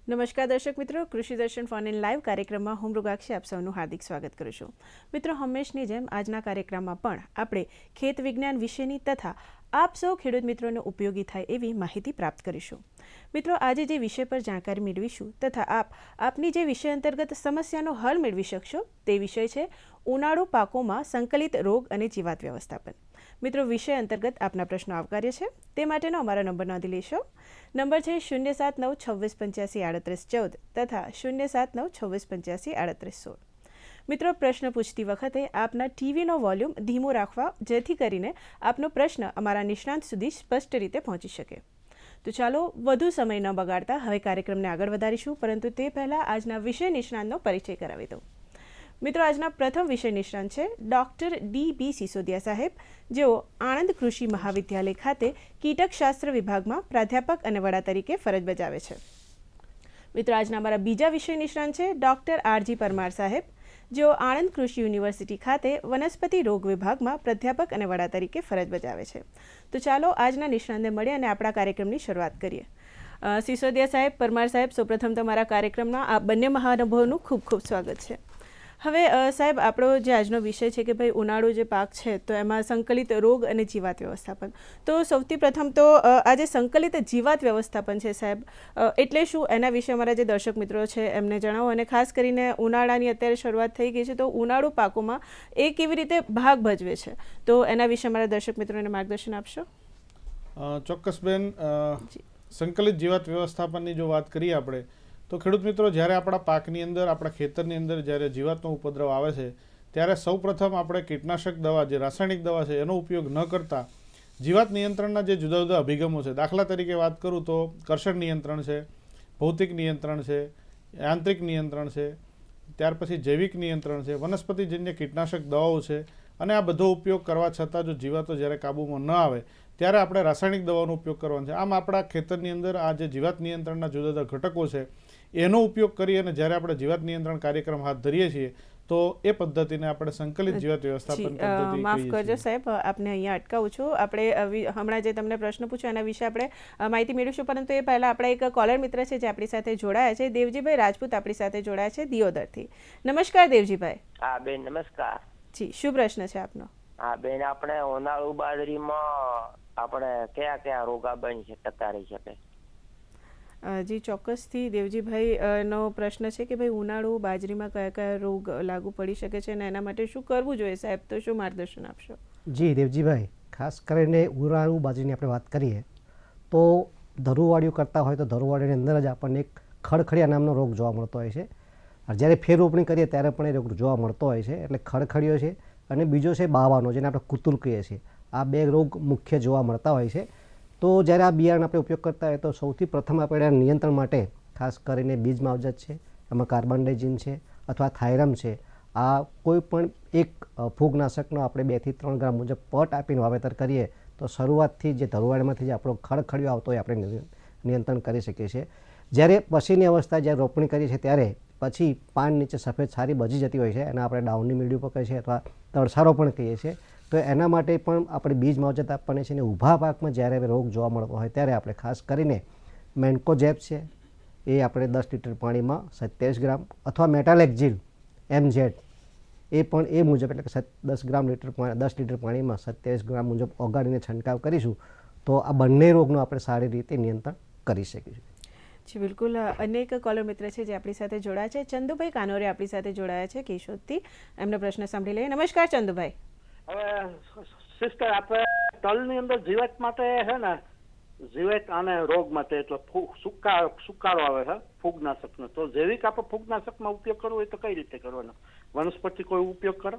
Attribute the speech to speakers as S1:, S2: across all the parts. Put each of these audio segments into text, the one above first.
S1: નમસ્કાર દર્શક મિત્રો, કૃષિ દર્શન ફોન ઇન લાઈવ કાર્યક્રમમાં હું મૃગાક્ષી આપ સૌનું હાર્દિક સ્વાગત કરું છું. મિત્રો, હંમેશની જેમ આજના કાર્યક્રમમાં પણ આપણે ખેત વિજ્ઞાન વિશેની તથા આપ સૌ ખેડૂત મિત્રોને ઉપયોગી થાય એવી માહિતી પ્રાપ્ત કરીશું. મિત્રો, આજે જે વિષય પર જાણકારી મેળવીશું તથા આપની જે વિષય અંતર્ગત સમસ્યાનો હલ મેળવી શકશો તે વિષય છે ઉનાળુ પાકોમાં સંકલિત રોગ અને જીવાત વ્યવસ્થાપન. મિત્રો, વિષય અંતર્ગત આપના પ્રશ્નો આવકાર્ય છે તે માટેનો અમારો નંબર નોંધી લેશો. નંબર છે 0796255814 તથા 0796255816. મિત્રો, પ્રશ્ન પૂછતી વખતે આપના ટીવીનો વોલ્યુમ ધીમો રાખવા, જેથી કરીને આપનો પ્રશ્ન અમારા નિષ્ણાંત સુધી સ્પષ્ટ રીતે પહોંચી શકે. તો ચાલો વધુ સમય ન બગાડતા હવે કાર્યક્રમને આગળ વધારીશું, પરંતુ તે પહેલાં આજના વિષય નિષ્ણાંતનો પરિચય કરાવી દઉં. મિત્રો, આજના પ્રથમ વિષય નિષ્ણાંત છે ડૉક્ટર D.B. સિસોદિયા સાહેબ, જેઓ આણંદ કૃષિ મહાવિદ્યાલય ખાતે કીટકશાસ્ત્ર વિભાગમાં પ્રાધ્યાપક અને વડા તરીકે ફરજ બજાવે છે. મિત્રો, આજના અમારા બીજા વિષય નિષ્ણાંત છે ડૉક્ટર R.G. પરમાર સાહેબ, જેઓ આણંદ કૃષિ યુનિવર્સિટી ખાતે વનસ્પતિ રોગ વિભાગમાં પ્રાધ્યાપક અને વડા તરીકે ફરજ બજાવે છે. તો ચાલો આજના નિષ્ણાંતને મળીએ અને આપણા કાર્યક્રમની શરૂઆત કરીએ. સિસોદિયા સાહેબ, પરમાર સાહેબ, સૌપ્રથમ તમારા કાર્યક્રમમાં આ બંને મહાનુભાવોનું ખૂબ ખૂબ સ્વાગત છે. હવે સાહેબ, આપણો જે આજનો વિષય છે કે ભાઈ ઉનાળુ જે પાક છે તો એમાં સંકલિત રોગ અને જીવાત વ્યવસ્થાપન. તો સૌથી પ્રથમ તો આ જે સંકલિત જીવાત વ્યવસ્થાપન છે સાહેબ, એટલે શું, એના વિશે અમારા જે દર્શક મિત્રો છે એમને જણાવો. અને ખાસ કરીને ઉનાળાની અત્યારે શરૂઆત થઈ ગઈ છે, તો ઉનાળુ પાકોમાં એ કેવી રીતે ભાગ ભજવે છે, તો એના વિશે અમારા દર્શક મિત્રોને માર્ગદર્શન આપશો.
S2: ચોક્કસ બેન, સંકલિત જીવાત વ્યવસ્થાપનની જો વાત કરીએ આપણે, તો ખેડૂત મિત્રો, જ્યારે આપણા પાકની અંદર, આપણા ખેતરની અંદર જ્યારે જીવાતનો ઉપદ્રવ આવે છે ત્યારે સૌપ્રથમ આપણે કીટનાશક દવા, જે રાસાયણિક દવા છે, એનો ઉપયોગ ન કરતા જીવાત નિયંત્રણના જે જુદા જુદા અભિગમો છે, દાખલા તરીકે વાત કરું તો કરષણ નિયંત્રણ છે, ભૌતિક નિયંત્રણ છે, યાંત્રિક નિયંત્રણ છે, ત્યાર પછી જૈવિક નિયંત્રણ છે, વનસ્પતિજન્ય કીટનાશક દવાઓ છે, અને આ બધો ઉપયોગ કરવા છતાં જો જીવાતો જ્યારે કાબૂમાં ન આવે ત્યારે આપણે રાસાયણિક દવાનો ઉપયોગ કરવાનો છે. આમ આપણા ખેતરની અંદર આ જે જીવાત નિયંત્રણના જુદા જુદા ઘટકો છે એનો ઉપયોગ કરી અને જ્યારે આપણે જીવાત નિયંત્રણ કાર્યક્રમ હાથ ધરીએ છીએ તો એ પદ્ધતિને આપણે સંકલિત જીવાત વ્યવસ્થાપન પદ્ધતિ.
S1: માફ કરજો સાહેબ, આપને અહીંયા અટકાવું છું. આપણે હમણાં જે તમને પ્રશ્ન પૂછ્યો એના વિશે આપણે માહિતી મેળવીશું, પરંતુ એ પહેલાં આપણા એક કોલર મિત્ર છે જે આપણી સાથે જોડાયા છે, દેવજીભાઈ રાજપૂત આપણી સાથે જોડાયા છે દિયોદરથી. નમસ્કાર દેવજીભાઈ.
S3: હા બેન, નમસ્કાર.
S1: જી, શું પ્રશ્ન છે આપનો?
S3: હા બેન, આપણે ઉનાળુ બાજરીમાં આપણે કયા કયા રોગા બની છે, ટકારી શકે?
S1: જી ચોક્કસથી દેવજીભાઈ નો પ્રશ્ન છે કે ભાઈ ઉનાળુ બાજરીમાં કયા કયા રોગ લાગુ પડી શકે છે અને એના માટે શું કરવું જોઈએ સાહેબ, તો શું માર્ગદર્શન આપશો?
S4: જી દેવજીભાઈ, ખાસ કરીને ઉનાળુ બાજરીની આપણે વાત કરીએ તો ધરુવાળીઓ કરતા હોય તો ધરુવાળીની અંદર જ આપણને એક ખડખડિયા નામનો રોગ જોવા મળતો હોય છે. જ્યારે ફેર રોપણી કરીએ ત્યારે પણ એ રોગ જોવા મળતો હોય છે. એટલે ખડખડિયો છે અને બીજો છે બાવાનો, જેને આપણે કુતુલ કહીએ છીએ. આ બે રોગ મુખ્ય જોવા મળતા હોય છે. તો જ્યારે આ બિયારણ આપણે ઉપયોગ કરતા હોય તો સૌથી પ્રથમ આપણે નિયંત્રણ માટે ખાસ કરીને બીજ માવજત છે, એમાં કાર્બનડાઇઝિન છે અથવા થાયરમ છે, આ કોઈ પણ એક ફૂગનાશકનો આપણે 2 થી 3 ગ્રામ મુજબ પટ આપીને વાવેતર કરીએ તો શરૂઆતથી જે ધરુવાળીમાંથી જે આપણો ખડખડિયો આવતો હોય આપણે નિયંત્રણ કરી શકીએ છીએ. જ્યારે પછીની અવસ્થા જ્યારે રોપણી કરીએ છીએ ત્યારે પછી પાન નીચે સફેદ છારી બચી જતી હોય છે, એના આપણે ડાઉનની મીડિયું પણ કહીએ છીએ અથવા તળસારો પણ કહીએ છીએ. તો એના માટે પણ આપણે બીજ માવજત આપવાની છે. અને ઊભા પાકમાં જ્યારે રોગ જોવા મળતો હોય ત્યારે આપણે ખાસ કરીને મેન્કોજેબ છે એ આપણે 10 લીટર પાણીમાં 27 ગ્રામ અથવા મેટાલેક્ઝિલ MZ એ પણ એ મુજબ, એટલે કે 10 લીટર પાણીમાં 27 ગ્રામ મુજબ ઓગાળીને છંટકાવ કરીશું તો આ બંને રોગનું આપણે સારી રીતે નિયંત્રણ કરી શકીશું.
S1: જી બિલકુલ. અનેક કોલર મિત્ર છે જે આપણી સાથે જોડાયા છે. ચંદુભાઈ કાનોરે આપણી સાથે જોડાયા છે કેશોદથી. એમનો પ્રશ્ન સાંભળી લઈએ. નમસ્કાર ચંદુભાઈ.
S5: હવે સિસ્ટર, આપણે તલની અંદર જીવાત માટે છે ને, જીવાત અને રોગ માટે એટલે સુકારો આવે છે ફૂગનાશકનો, તો જૈવિક આપણે ફૂગનાશકમાં ઉપયોગ કરવો હોય તો કઈ રીતે કરવાનો? વનસ્પતિ કોઈ ઉપયોગ કરો?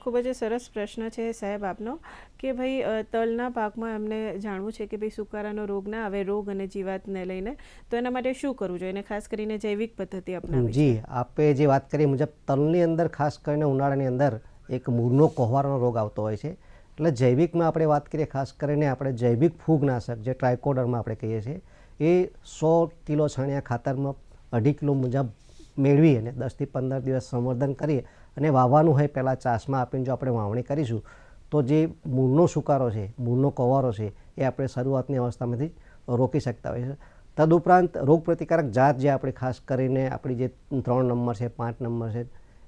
S1: ખૂબ જ સરસ પ્રશ્ન છે સાહેબ આપનો કે ભાઈ તલના પાકમાં અમને જાણવું છે કે ભાઈ સુકારાનો રોગ ના આવે, રોગ અને જીવાતને લઈને, તો એના માટે શું કરવું જોઈએ અને ખાસ કરીને જૈવિક પદ્ધતિ અપનાવવી?
S4: જી, આપણે જે વાત કરીએ મુજબ તલની અંદર ખાસ કરીને ઉનાળાની અંદર એક મૂળનો કોહવારનો રોગ આવતો હોય છે. એટલે જૈવિકમાં આપણે વાત કરીએ, ખાસ કરીને આપણે જૈવિક ફૂગનાશક જે ટ્રાયકોડર્મા આપણે કહીએ છીએ એ 100 કિલો છાણિયા ખાતરમાં 2.5 કિલો મુજબ મેળવી અને 10 થી 15 દિવસ સંવર્ધન કરીએ અને વાવવાનું હોય પહેલાં ચાસમાં આપીને જો આપણે વાવણી કરીશું તો જે મૂળનો સુકારો છે, મૂળનો કોહવારો છે, એ આપણે શરૂઆતની અવસ્થામાંથી રોકી શકતા હોઈએ છીએ. તદુપરાંત રોગ પ્રતિકારક જાત જે આપણે ખાસ કરીને આપણી જે 3 નંબર છે 5 નંબર છે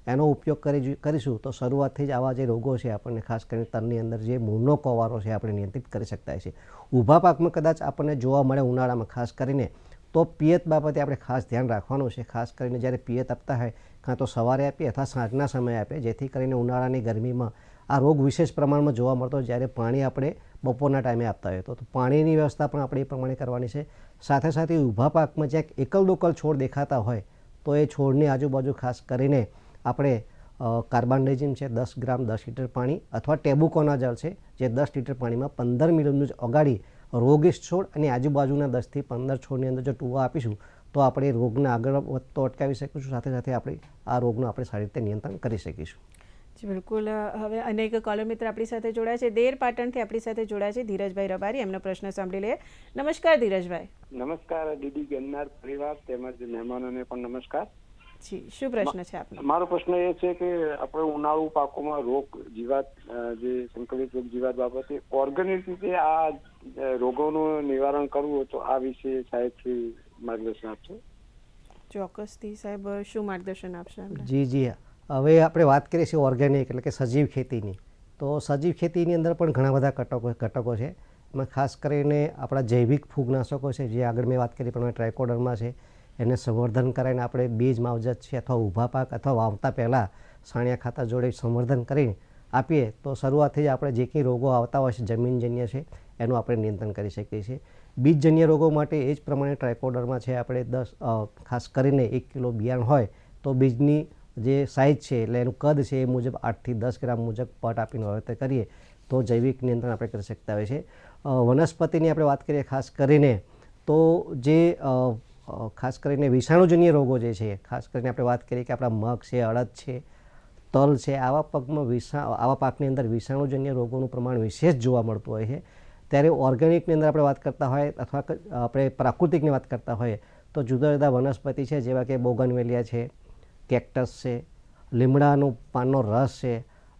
S4: એનો ઉપયોગ કરીશું તો શરૂઆતથી જ આવા જે રોગો છે આપણને ખાસ કરીને તલની અંદર જે મૂળનો કોવારો છે આપણે નિયંત્રિત કરી શકતા છીએ. ઊભા પાકમાં કદાચ આપણને જોવા મળે ઉનાળામાં ખાસ કરીને તો પિયત બાબતે આપણે ખાસ ધ્યાન રાખવાનું છે. ખાસ કરીને જ્યારે પિયત આપતા હોય કાં તો સવારે આપીએ અથવા સાંજના સમયે આપીએ, જેથી કરીને ઉનાળાની ગરમીમાં આ રોગ વિશેષ પ્રમાણમાં જોવા મળતો જ્યારે પાણી આપણે બપોરના ટાઈમે આપતા હોય તો પાણીની વ્યવસ્થા પણ આપણે એ પ્રમાણે કરવાની છે. સાથે સાથે ઊભા પાકમાં જ્યાં એકલ દોકલ છોડ દેખાતા હોય તો એ છોડની આજુબાજુ ખાસ કરીને આપણે કાર્બાન્ડેઝિમ છે 10 ગ્રામ 10 લીટર પાણી અથવા ટેબુકોના જળ છે જે 10 લીટર પાણીમાં 15 મિલીનું ઓગાળી રોગિષ્ટ છોડ અને આજુબાજુના 10થી 15 છોડની અંદર જો ટૂવા આપીશું તો આપણે રોગને આગળ વધતો અટકાવી શકીશું. સાથે સાથે આપણે આ રોગનું આપણે સારી રીતે નિયંત્રણ કરી શકીશું.
S1: જી બિલકુલ. હવે અનેક કોલર મિત્ર આપણી સાથે જોડાયા છે. દેર પાટણથી આપણી સાથે જોડાયા છે ધીરજભાઈ રબારી. એમનો પ્રશ્ન સાંભળી લઈએ. નમસ્કાર ધીરજભાઈ.
S6: નમસ્કાર ડીડી ગન્નાર પરિવાર તેમજ મહેમાનોને પણ નમસ્કાર.
S1: જી, શું પ્રશ્ન છે આપનો?
S6: મારો પ્રશ્ન એ છે કે આપણે ઉનાળુ પાકોમાં રોગ જીવાત જે સંકલિત રોગ જીવાત બાબતે ઓર્ગેનિક રીતે આ રોગોનું નિવારણ કરવું તો આ વિશે સાહેબથી માર્ગદર્શન આપશો.
S1: ચોક્કસથી સાહેબ, શું માર્ગદર્શન આપશો એમને?
S4: જી હવે આપણે વાત કરીએ છીએ ઓર્ગેનિક એટલે કે સજીવ ખેતીની. તો સજીવ ખેતીની અંદર પણ ઘણા બધા ઘટકો છે. એમાં ખાસ કરીને આપણા જૈવિક ફૂગનાશકો છે જે આગળ મેં વાત કરી પ્રમાણે ટ્રાયકોડર્મા છે, એને સંવર્ધન કરાવીને આપણે બીજ માવજત છે અથવા ઊભા પાક અથવા વાવતા પહેલાં છાણિયા ખાતર જોડે સંવર્ધન કરીને આપીએ તો શરૂઆતથી જ આપણે જે કંઈ રોગો આવતા હોય છે જમીનજન્ય છે એનું આપણે નિયંત્રણ કરી શકીએ છીએ. બીજજન્ય રોગો માટે એ જ પ્રમાણે ટ્રાયકોડર્મા છે આપણે ખાસ કરીને 1 કિલો બિયારણ હોય તો બીજની જે સાઇઝ છે એટલે એનું કદ છે એ મુજબ 8થી 10 ગ્રામ મુજબ પટ આપીને વાવેતર કરીએ તો જૈવિક નિયંત્રણ આપણે કરી શકતા હોય છે. વનસ્પતિની આપણે વાત કરીએ ખાસ કરીને તો જે ખાસ કરીને વિષાણુજન્ય રોગો જે છે, ખાસ કરીને આપણે વાત કરીએ કે આપણા મગ છે, અડદ છે, તલ છે, આવા પાકની અંદર વિષાણુજન્ય રોગોનું પ્રમાણ વિશેષ જોવા મળતું હોય છે. ત્યારે ઓર્ગેનિકની અંદર આપણે વાત કરતા હોય અથવા આપણે પ્રાકૃતિકની વાત કરતા હોઈએ તો જુદા જુદા વનસ્પતિ છે જેવા કે બોગનવેલિયા છે, કેક્ટસ છે, લીમડાનું પાનનો રસ છે,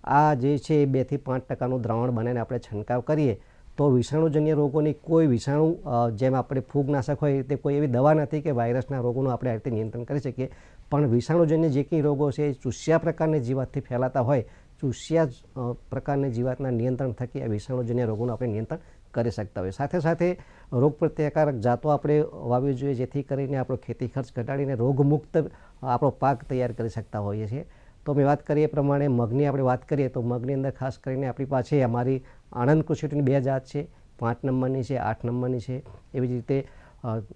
S4: આ જે છે એ 2 થી 5% દ્રાવણ બનાવીને આપણે છંટકાવ કરીએ તો વિષાણુજન્ય રોગોની કોઈ વિષાણુ જેમ આપણે ફૂગનાશક હોય તે કોઈ એવી દવા નથી કે વાયરસના રોગોનું આપણે આ રીતે નિયંત્રણ કરી શકીએ. પણ વિષાણુજન્ય જે કંઈ રોગો છે એ ચૂસ્યા પ્રકારની જીવાતથી ફેલાતા હોય, ચૂસ્યા પ્રકારની જીવાતના નિયંત્રણ થકી આ વિષાણુજન્ય રોગોનું આપણે નિયંત્રણ કરી શકતા હોય. સાથે સાથે રોગ પ્રતિકારક જાતો આપણે વાવવી જોઈએ જેથી કરીને આપણો ખેતી ખર્ચ ઘટાડીને રોગમુક્ત આપણો પાક તૈયાર કરી શકતા હોઈએ છીએ. તો મેં વાત કરીએ એ પ્રમાણે મગની આપણે વાત કરીએ તો મગની અંદર ખાસ કરીને આપણી પાસે અમારી આણંદ કૃષિની 2 જાત છે, 5 નંબરની છે, 8 નંબરની છે. એવી જ રીતે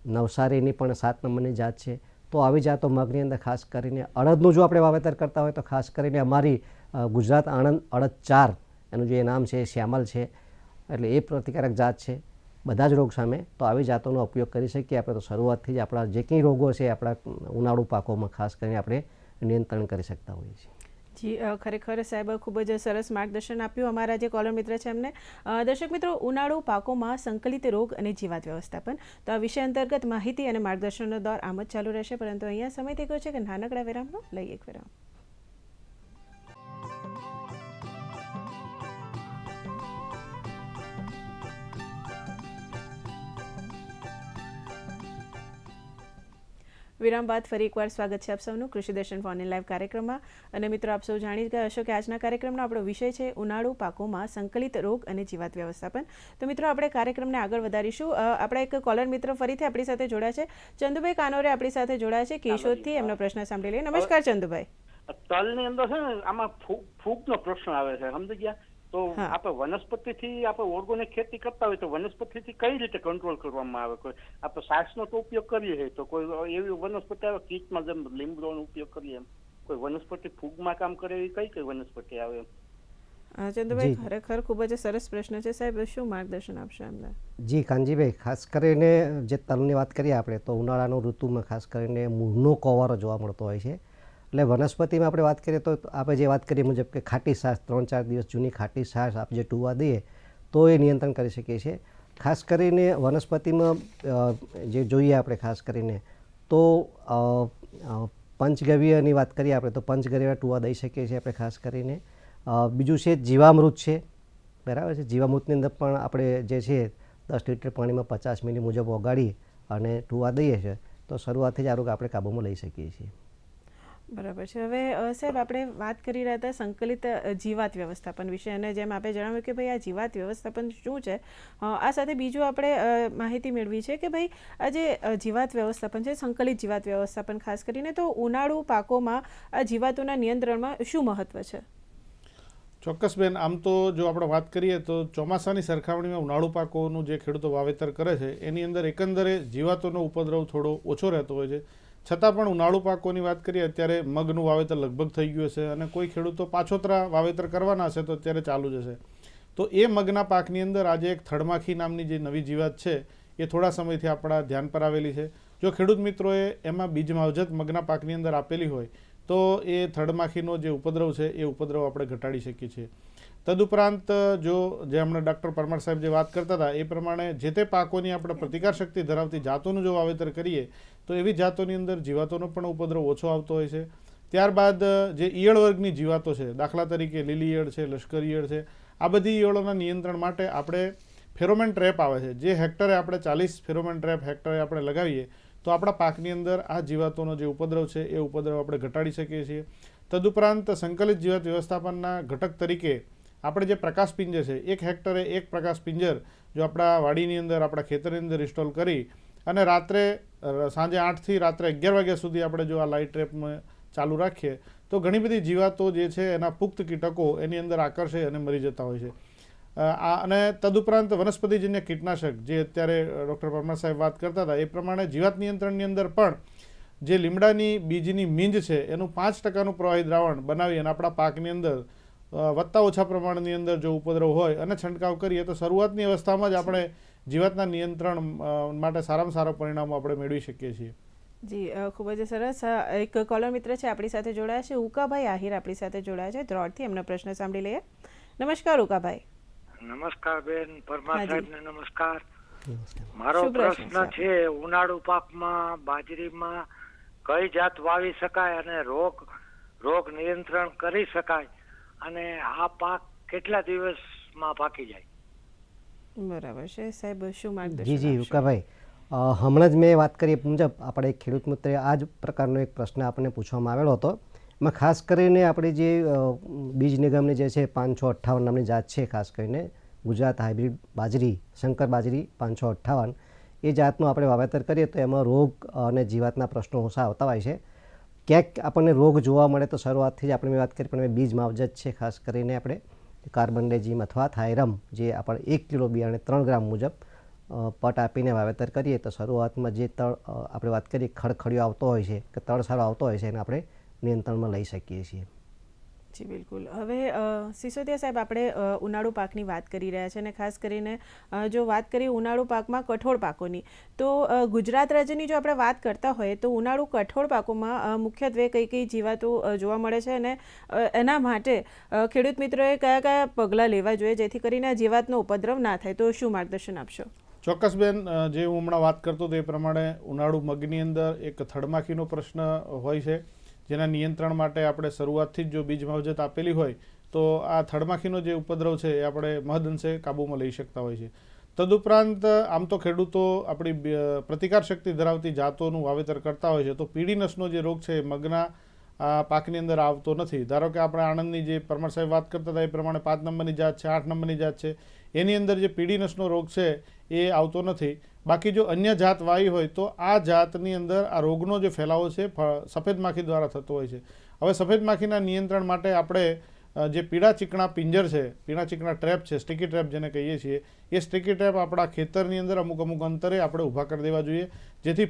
S4: નવસારીની પણ 7 નંબરની જાત છે. તો આવી જાતો મગની અંદર ખાસ કરીને અડદનું જો આપણે વાવેતર કરતા હોય તો ખાસ કરીને અમારી ગુજરાત આણંદ અડદ 4 એનું જે નામ છે શ્યામલ છે એટલે એ પ્રતિકારક જાત છે બધા જ રોગ સામે. તો આવી જાતોનો ઉપયોગ કરી શકીએ આપણે તો શરૂઆતથી જ આપણા જે કંઈ રોગો છે આપણા ઉનાળુ પાકોમાં ખાસ કરીને આપણે નિયંત્રણ કરી શકતા હોઈએ છીએ.
S1: જી, ખરેખર સાહેબ ખૂબ જ સરસ માર્ગદર્શન આપ્યું અમારા જે કોલર મિત્ર છે એમને. દર્શક મિત્રો, ઉનાળુ પાકોમાં સંકલિત રોગ અને જીવાત વ્યવસ્થાપન, તો આ વિષય અંતર્ગત માહિતી અને માર્ગદર્શનનો દોર આમ જ ચાલુ રહેશે, પરંતુ અહીંયા સમય થઈ ગયો છે કે નાનકડા વિરામનો લઈએ એક વિરામ. વિરામ બાદ ફરી એકવાર સ્વાગત છે આપ સૌનું કૃષિ દર્શન ફોન ઇન લાઈવ કાર્યક્રમમાં. અને મિત્રો, આપ સૌ જાણી ગયા હશો કે આજના કાર્યક્રમનો આપણો વિષય છે ઉનાળુ પાકોમાં સંકલિત રોગ અને જીવાત વ્યવસ્થાપન. તો મિત્રો, આપણે કાર્યક્રમને આગળ વધારીશું. આપણા એક કોલર મિત્ર ફરીથી આપણી સાથે જોડાયા છે. ચંદુભાઈ કાનોરે આપણી સાથે જોડાયા છે કેશોદથી. એમનો પ્રશ્ન સાંભળી લઈએ. નમસ્કાર ચંદુભાઈ.
S5: તલની અંદર છે ને આમાં ફૂગનો પ્રશ્ન આવે છે, સમજી ગયા? તો આપણે વનસ્પતિથી આપણે ઓર્ગેનિક ખેતી કરતા હોય તો વનસ્પતિથી કઈ રીતે કંટ્રોલ કરવામાં આવે? કોઈ આપણે સાસનો તો ઉપયોગ કરીએ છીએ તો કોઈ એવી વનસ્પતિ આવે કીટમાં જેમ લીમડોનો ઉપયોગ કરીએ એમ કોઈ વનસ્પતિ ફૂગમાં કામ કરે એવી કઈ વનસ્પતિ આવે એમ?
S1: ચંદુભાઈ, ખરેખર ખૂબ જ સરસ પ્રશ્ન છે સાહેબ. શું માર્ગદર્શન આપશો એમને?
S4: જી કાનજીભાઈ, ખાસ કરીને જે તલની વાત કરીએ આપણે તો ઉનાળાનું ઋતુમાં ખાસ કરીને મૂળનો કોવારો જોવા મળતો હોય છે. એટલે વનસ્પતિમાં આપણે વાત કરીએ તો આપણે જે વાત કરીએ મુજબ કે ખાટી છાશ 3-4 દિવસ જૂની ખાટી છાશ આપણે જે ટૂવા દઈએ તો એ નિયંત્રણ કરી શકીએ છીએ. ખાસ કરીને વનસ્પતિમાં જે જોઈએ આપણે ખાસ કરીને તો પંચગવ્યની વાત કરીએ આપણે તો પંચગવ્યના ટૂવા દઈ શકીએ છીએ આપણે ખાસ કરીને. બીજું છે જીવામૃત છે, બરાબર છે. જીવામૃતની અંદર પણ આપણે જે છે 10 લીટર પાણીમાં 50 મિલી મુજબ ઓગાળી અને ટુવા દઈએ છીએ તો શરૂઆતથી જ આ રોગ આપણે કાબૂમાં લઈ શકીએ છીએ.
S1: બરાબર છે. હવે સાહેબ આપણે વાત કરી રહ્યા હતા સંકલિત જીવાત વ્યવસ્થાપન વિશે, અને જેમ આપણે જણાવ્યું કે ભાઈ આ જીવાત વ્યવસ્થાપન શું છે, આ સાથે બીજું આપણે માહિતી મેળવી છે કે ભાઈ આ જે જીવાત વ્યવસ્થાપન છે, સંકલિત જીવાત વ્યવસ્થાપન ખાસ કરીને, તો ઉનાળુ પાકોમાં આ જીવાતોના નિયંત્રણમાં શું મહત્વ છે?
S2: ચોક્કસ બેન, આમ તો જો આપણે વાત કરીએ તો ચોમાસાની સરખામણીમાં ઉનાળુ પાકોનું જે ખેડૂતો વાવેતર કરે છે એની અંદર એકંદરે જીવાતોનો ઉપદ્રવ થોડો ઓછો રહેતો હોય છે. છતાં પણ ઉનાળુ પાકોની વાત કરીએ, અત્યારે મગનું વાવેતર લગભગ થઈ ગયું હશે અને કોઈ ખેડૂતો પાછોતરા વાવેતર કરવાના હશે તો અત્યારે ચાલુ જ હશે. તો એ મગના પાકની અંદર આજે એક થડમાખી નામની જે નવી જીવાત છે એ થોડા સમયથી આપણા ધ્યાન પર આવેલી છે. જો ખેડૂત મિત્રોએ એમાં બીજ માવજત મગના પાકની અંદર આપેલી હોય તો એ થડમાખીનો જે ઉપદ્રવ છે એ ઉપદ્રવ આપણે ઘટાડી શકીએ છીએ. તદુપરાંત જો જે હમણાં ડૉક્ટર પરમાર સાહેબ જે વાત કરતા હતા એ પ્રમાણે જે તે પાકોની આપણે પ્રતિકાર શક્તિ ધરાવતી જાતોનું જો વાવેતર કરીએ તો એવી જાતોની અંદર જીવાતોનો પણ ઉપદ્રવ ઓછો આવતો હોય છે. ત્યારબાદ જે ઈયળ વર્ગની જીવાતો છે, દાખલા તરીકે લીલી ઈયળ છે, લશ્કર ઈયળ છે, આ બધી ઈયળોના નિયંત્રણ માટે આપણે ફેરોમેન ટ્રેપ આવે છે, જે હેક્ટરે આપણે 40 ફેરોમેન ટ્રેપ હેક્ટરે આપણે લગાવીએ તો આપણા પાકની અંદર આ જીવાતોનો જે ઉપદ્રવ છે એ ઉપદ્રવ આપણે ઘટાડી શકીએ છીએ. તદુપરાંત સંકલિત જીવાત વ્યવસ્થાપનના ઘટક તરીકે આપણે જે પ્રકાશ પિંજર છે, 1 હેક્ટરે 1 પ્રકાશ પિંજર જો આપણા વાડીની અંદર, આપણા ખેતરની અંદર ઇન્સ્ટોલ કરી અને રાત્રે સાંજે 8થી રાત્રે 11 વાગ્યા સુધી આપણે જો આ લાઇટ ટ્રેપમાં ચાલુ રાખીએ તો ઘણી બધી જીવાતો જે છે એના પુખ્ત કીટકો એની અંદર આકર્ષે અને મરી જતા હોય છે. અને તદુપરાંત વનસ્પતિજન્ય કીટનાશક જે અત્યારે ડૉક્ટર પરમાર સાહેબ વાત કરતા હતા એ પ્રમાણે જીવાત નિયંત્રણની અંદર પણ જે લીમડાની બીજની મીંજ છે એનું 5%નું પ્રવાહી દ્રાવણ બનાવી અને આપણા પાકની અંદર વત્તા ઓછા પ્રમાણની અંદર જો ઉપદ્રવ હોય અને છંટકાવ કરીએ તો શરૂઆતની અવસ્થામાં જ આપણે જીવાતના નિયંત્રણ માટે સારામાં સારા પરિણામો આપણે મેળવી શકીએ છીએ.
S1: જી, ખૂબ જ સરસ. એક કોલર મિત્ર છે આપણી સાથે જોડાયા છે, ઉકાભાઈ આહિર આપણી સાથે જોડાયા છે ધ્રોડથી. એમનો પ્રશ્ન સાંભળી લઈએ. નમસ્કાર ઉકાભાઈ.
S7: નમસ્કાર બેન, પરમાર સાહેબને નમસ્કાર. મારો
S1: શું પ્રશ્ન
S7: પ્રશ્ન છે, ઉનાળુ પાકમાં બાજરીમાં કઈ જાત વાવી શકાય અને રોગ નિયંત્રણ કરી શકાય અને આ પાક કેટલા દિવસમાં પાકી જાય?
S1: બરાબર છે સાહેબ, શું માર્ગદર્શન
S4: જી જી
S1: આપશો?
S4: ઉકાભાઈ, હમણાં જ મેં વાત કરી મુજબ આપણે એક ખેડૂત મિત્રે આ જ પ્રકારનો એક પ્રશ્ન આપણને પૂછવામાં આવેલો હતો. એમાં ખાસ કરીને આપણી જે બીજ નિગમની જે છે 558 નામની જાત છે, ખાસ કરીને ગુજરાત હાઇબ્રિડ બાજરી, શંકર બાજરી 558, એ જાતનું આપણે વાવેતર કરીએ તો એમાં રોગ અને જીવાતના પ્રશ્નો ઓછા આવતા હોય છે. ક્યાંક આપણને રોગ જોવા મળે તો શરૂઆતથી જ આપણે મેં વાત કરી પણ બીજ માવજત છે, ખાસ કરીને આપણે કાર્બન્ડેજીમ અથવા થાયરમ જે આપણે 1 કિલો બિયારણે 3 ગ્રામ મુજબ પટ આપીને વાવેતર કરીએ તો શરૂઆતમાં જે તળ આપણે વાત કરીએ ખડખડિયો આવતો હોય છે કે તળ સારો આવતો હોય છે એને આપણે નિયંત્રણમાં લઈ શકીએ છીએ.
S1: જી બિલકુલ. હવે સિસોદિયા સાહેબ, આપણે ઉનાળુ પાકની વાત કરી રહ્યા છે અને ખાસ કરીને જો વાત કરીએ ઉનાળુ પાકમાં કઠોળ પાકોની, તો ગુજરાત રાજ્યની જો આપણે વાત કરતા હોઈએ તો ઉનાળુ કઠોળ પાકોમાં મુખ્યત્વે કઈ કઈ જીવાતો જોવા મળે છે અને એના માટે ખેડૂત મિત્રોએ કયા કયા પગલાં લેવા જોઈએ જેથી કરીને આ જીવાતનો ઉપદ્રવ ના થાય, તો શું માર્ગદર્શન આપશો?
S2: ચોક્કસ બેન, જે હું હમણાં વાત કરતો તે પ્રમાણે ઉનાળુ મગની અંદર એક થડમાખીનો પ્રશ્ન હોય છે, જેના નિયંત્રણ માટે આપણે શરૂઆતથી જ જો બીજ માવજત આપેલી હોય તો આ થડમાખીનો જે ઉપદ્રવ છે એ આપણે મહદઅંશે કાબૂમાં લઈ શકતા હોય છે. તદુપરાંત આમ તો ખેડૂતો આપણી પ્રતિકાર શક્તિ ધરાવતી જાતોનું વાવેતર કરતા હોય છે તો પીળી નસનો જે રોગ છે એ મગના પાકની અંદર આવતો નથી. ધારો કે આપણે આણંદની જે પરમાર સાહેબ વાત કરતા હતા એ પ્રમાણે 5 નંબરની જાત છે, 8 નંબરની જાત છે, એની અંદર જે પીળી નસનો રોગ છે એ આવતો નથી. બાકી જો અન્ય જાત વાવી હોય તો આ જાતની અંદર આ રોગનો જે ફેલાવો છે સફેદ માખી દ્વારા થતો હોય છે. હવે સફેદ માખીના નિયંત્રણ માટે આપણે જે પીળા ચીકણા પિંજર છે, પીળા ચીકણા ટ્રેપ છે, સ્ટીકી ટ્રેપ જેને કહીએ છીએ, એ સ્ટીકી ટ્રેપ આપણા ખેતરની અંદર અમુક અંતરે આપણે ઊભા કરી દેવા જોઈએ, જેથી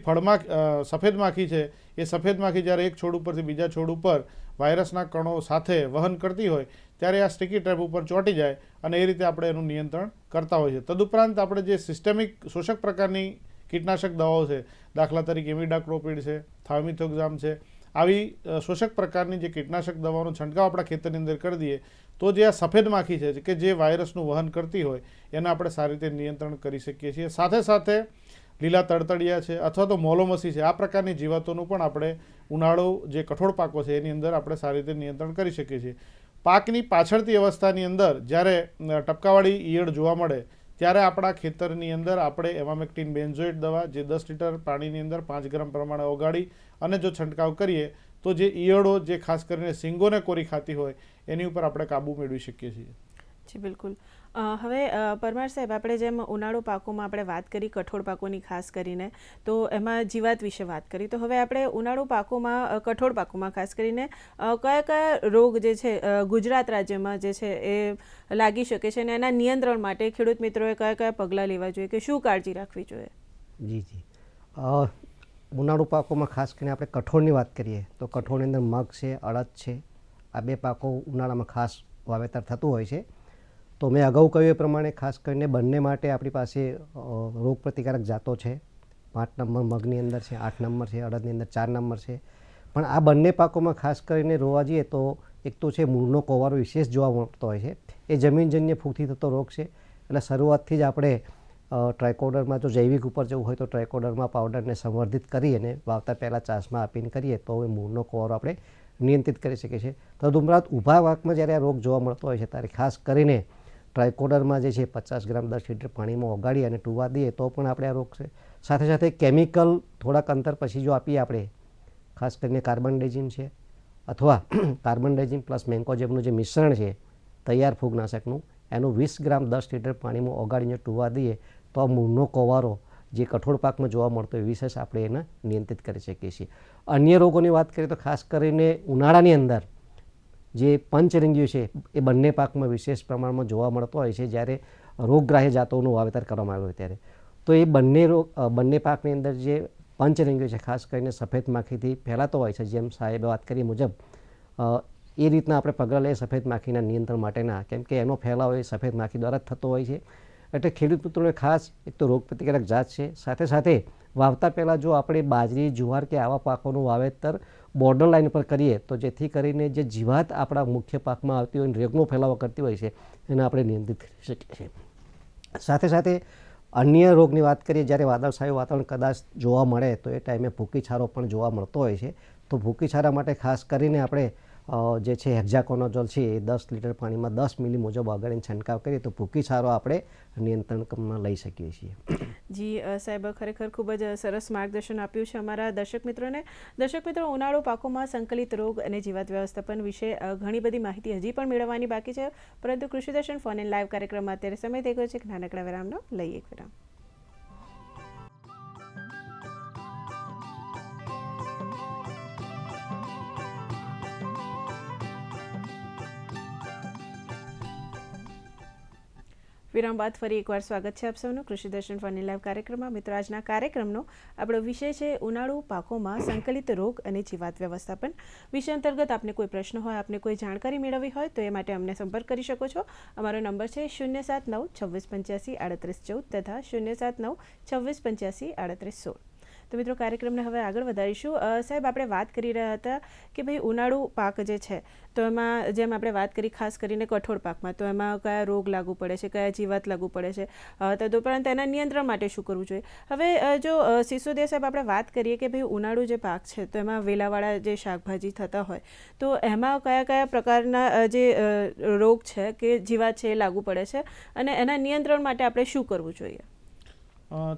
S2: સફેદ માખી છે એ સફેદ માખી જ્યારે એક છોડ ઉપરથી બીજા છોડ ઉપર વાયરસના કણો સાથે વહન કરતી હોય ત્યારે આ સ્ટીકી ટ્રેપ ઉપર ચોંટી જાય અને એ રીતે આપણે એનું નિયંત્રણ કરતા હોય છે. તદુપરાંત આપણે જે સિસ્ટેમિક શોષક પ્રકારની કીટનાશક દવાઓ છે, દાખલા તરીકે ઇમિડાક્લોપિડ છે, થાયોમિથોક્ઝામ છે, આવી શોષક પ્રકારની જે કીટનાશક દવાનો છંટકાવ આપણા ખેતરની અંદર કરી દઈએ તો જે આ સફેદ માખી છે કે જે વાયરસનું વહન કરતી હોય એને આપણે સારી રીતે નિયંત્રણ કરી શકીએ છીએ. સાથે સાથે લીલા તડતડિયા છે અથવા તો મોલોમસી છે, આ પ્રકારની જીવાતોનું પણ આપણે ઉનાળુ જે કઠોળ પાકો છે એની અંદર આપણે સારી રીતે નિયંત્રણ કરી શકીએ છીએ. પાકની પાછળથી અવસ્થાની અંદર જ્યારે ટપકાવાળી ઈયળ જોવા મળે ત્યારે આપણા ખેતરની અંદર આપણે એમામેક્ટિન બેન્ઝોઇટ દવા જે 10 લીટર પાણીની અંદર 5 ગ્રામ પ્રમાણે ઓગાળી અને જો છંટકાવ કરીએ તો જે ઈયળો જે ખાસ કરીને સિંગોને કોરી ખાતી હોય એની ઉપર આપણે કાબુ મેળવી શકીએ છીએ.
S1: જી બિલકુલ. હવે પરમાર સાહેબ, આપણે જેમ ઉનાળુ પાકોમાં આપણે વાત કરી કઠોળ પાકોની ખાસ કરીને, તો એમાં જીવાત વિશે વાત કરી, તો હવે આપણે ઉનાળુ પાકોમાં કઠોળ પાકોમાં ખાસ કરીને કયા કયા રોગ જે છે ગુજરાત રાજ્યમાં જે છે એ લાગી શકે છે અને એના નિયંત્રણ માટે ખેડૂત મિત્રોએ કયા કયા પગલાં લેવા જોઈએ કે શું કાળજી રાખવી જોઈએ?
S4: જી ઉનાળુ પાકોમાં ખાસ કરીને આપણે કઠોળની વાત કરીએ તો કઠોળની અંદર મગ છે, અડદ છે, આ બે પાકો ઉનાળામાં ખાસ વાવેતર થતું હોય છે. તો મેં અગાઉ કહ્યું એ પ્રમાણે ખાસ કરીને બંને માટે આપણી પાસે રોગ પ્રતિકારક જાતો છે. 5 નંબર મગની અંદર છે, 8 નંબર છે, અડદની અંદર 4 નંબર છે. પણ આ બંને પાકોમાં ખાસ કરીને જોવા જઈએ તો એક તો છે મૂળનો કોવારો વિશેષ જોવા મળતો હોય છે. એ જમીનજન્ય ફૂગથી થતો રોગ છે. એટલે શરૂઆતથી જ આપણે ટ્રાયકોડરમાં જો જૈવિક ઉપર જવું હોય તો ટ્રાયકોડરમાં પાવડરને સંવર્ધિત કરી અને વાવતા પહેલાં ચાસમાં આપીને કરીએ તો એ મૂળનો કોવારો આપણે નિયંત્રિત કરી શકીએ છીએ. તદુપરાંત ઊભા પાકમાં જ્યારે આ રોગ જોવા મળતો હોય છે ત્યારે ખાસ કરીને ટ્રાયકોડરમાં જે છે 50 ગ્રામ 10 લીટર પાણીમાં ઓગાળી અને ટૂવા દઈએ તો પણ આપણે આ રોગ છે. સાથે સાથે કેમિકલ થોડાક અંતર પછી જો આપીએ આપણે, ખાસ કરીને કાર્બનડાઇઝિમ છે અથવા કાર્બનડાઇઝિમ પ્લસ મેન્કોજેબનું જે મિશ્રણ છે તૈયાર ફૂગનાશકનું, એનું 20 ગ્રામ 10 લીટર પાણીમાં ઓગાળીને ટૂવા દઈએ તો મૂળનો કોવારો જે કઠોળ પાકમાં જોવા મળતો હોય વિશેષ આપણે એને નિયંત્રિત કરી શકીએ છીએ. અન્ય રોગોની વાત કરીએ તો ખાસ કરીને ઉનાળાની અંદર જે પંચરંગીઓ છે એ બંને પાકમાં વિશેષ પ્રમાણમાં જોવા મળતો હોય છે જ્યારે રોગગ્રાહ્ય જાતોનું વાવેતર કરવામાં આવ્યું હોય ત્યારે. તો એ બંને પાકની અંદર જે પંચરંગીઓ છે ખાસ કરીને સફેદ માખીથી ફેલાતો હોય છે, જેમ સાહેબે વાત કરી મુજબ એ રીતના આપણે પગલાં લઈએ સફેદ માખીના નિયંત્રણ માટેના, કેમ કે એનો ફેલાવો એ સફેદ માખી દ્વારા જ થતો હોય છે. એટલે ખેડૂત મિત્રોને ખાસ એક તો રોગ પ્રતિકારક જાત છે, સાથે સાથે વાવતા પહેલાં જો આપણે બાજરી, જુવાર કે આવા પાકોનું વાવેતર બોર્ડર લાઇન પર કરીએ તો જેથી કરીને જે જીવાત આપણા મુખ્ય પાકમાં આવતી હોય અને રોગનો ફેલાવો કરતી હોય છે એને આપણે નિયંત્રિત કરી શકીએ છીએ. સાથે સાથે અન્ય રોગની વાત કરીએ, જ્યારે વાદળછાયું વાતાવરણ કદાચ જોવા મળે તો એ ટાઈમે ભૂકીછારો પણ જોવા મળતો હોય છે. તો ભૂકીછારા માટે ખાસ કરીને આપણે જે છે હેક્ઝાકોનાઝોલ છે એ 10 લીટર પાણીમાં 10 મિલી મુજબ ઓગાળીને છંટકાવ કરીએ તો ભૂકીછારો આપણે નિયંત્રણમાં લઈ શકીએ છીએ.
S1: જી સાહેબ, ખરેખર ખૂબ જ સરસ માર્ગદર્શન આપ્યું છે અમારા દર્શક મિત્રોને. દર્શક મિત્રો, ઉનાળુ પાકોમાં સંકલિત રોગ અને જીવાત વ્યવસ્થાપન વિશે ઘણી બધી માહિતી હજી પણ મેળવવાની બાકી છે, પરંતુ કૃષિ દર્શન ફોન ઇન લાઈવ કાર્યક્રમમાં અત્યારે સમય થઈ ગયો છે એક નાનકડા વિરામનો. લઈએ એક વિરામ. વિરામ બાદ ફરી એકવાર સ્વાગત છે આપ સૌનું કૃષિ દર્શન ફોન ઇન લાઈવ કાર્યક્રમમાં. મિત્રો, આજના કાર્યક્રમનો આપણો વિષય છે ઉનાળુ પાકોમાં સંકલિત રોગ અને જીવાત વ્યવસ્થાપન. વિષય અંતર્ગત આપને કોઈ પ્રશ્ન હોય, આપને કોઈ જાણકારી મેળવવી હોય તો એ માટે અમને સંપર્ક કરી શકો છો. અમારો નંબર છે 079 2685 3814 તથા 079 2685 3816. તો મિત્રો, કાર્યક્રમને હવે આગળ વધારીશું. સાહેબ, આપણે વાત કરી રહ્યા હતા કે ભાઈ ઉનાળુ પાક જે છે તો એમાં જેમ આપણે વાત કરી ખાસ કરીને કઠોળ પાકમાં, તો એમાં કયા રોગ લાગુ પડે છે, કયા જીવાત લાગુ પડે છે, તદુપરાંત એના નિયંત્રણ માટે શું કરવું જોઈએ. હવે જો સિસોદિયા સાહેબ આપણે વાત કરીએ કે ભાઈ ઉનાળુ જે પાક છે તો એમાં વેલાવાળા જે શાકભાજી થતા હોય તો એમાં કયા કયા પ્રકારના જે રોગ છે કે જીવાત છે એ લાગુ પડે છે અને એના નિયંત્રણ માટે આપણે શું કરવું જોઈએ?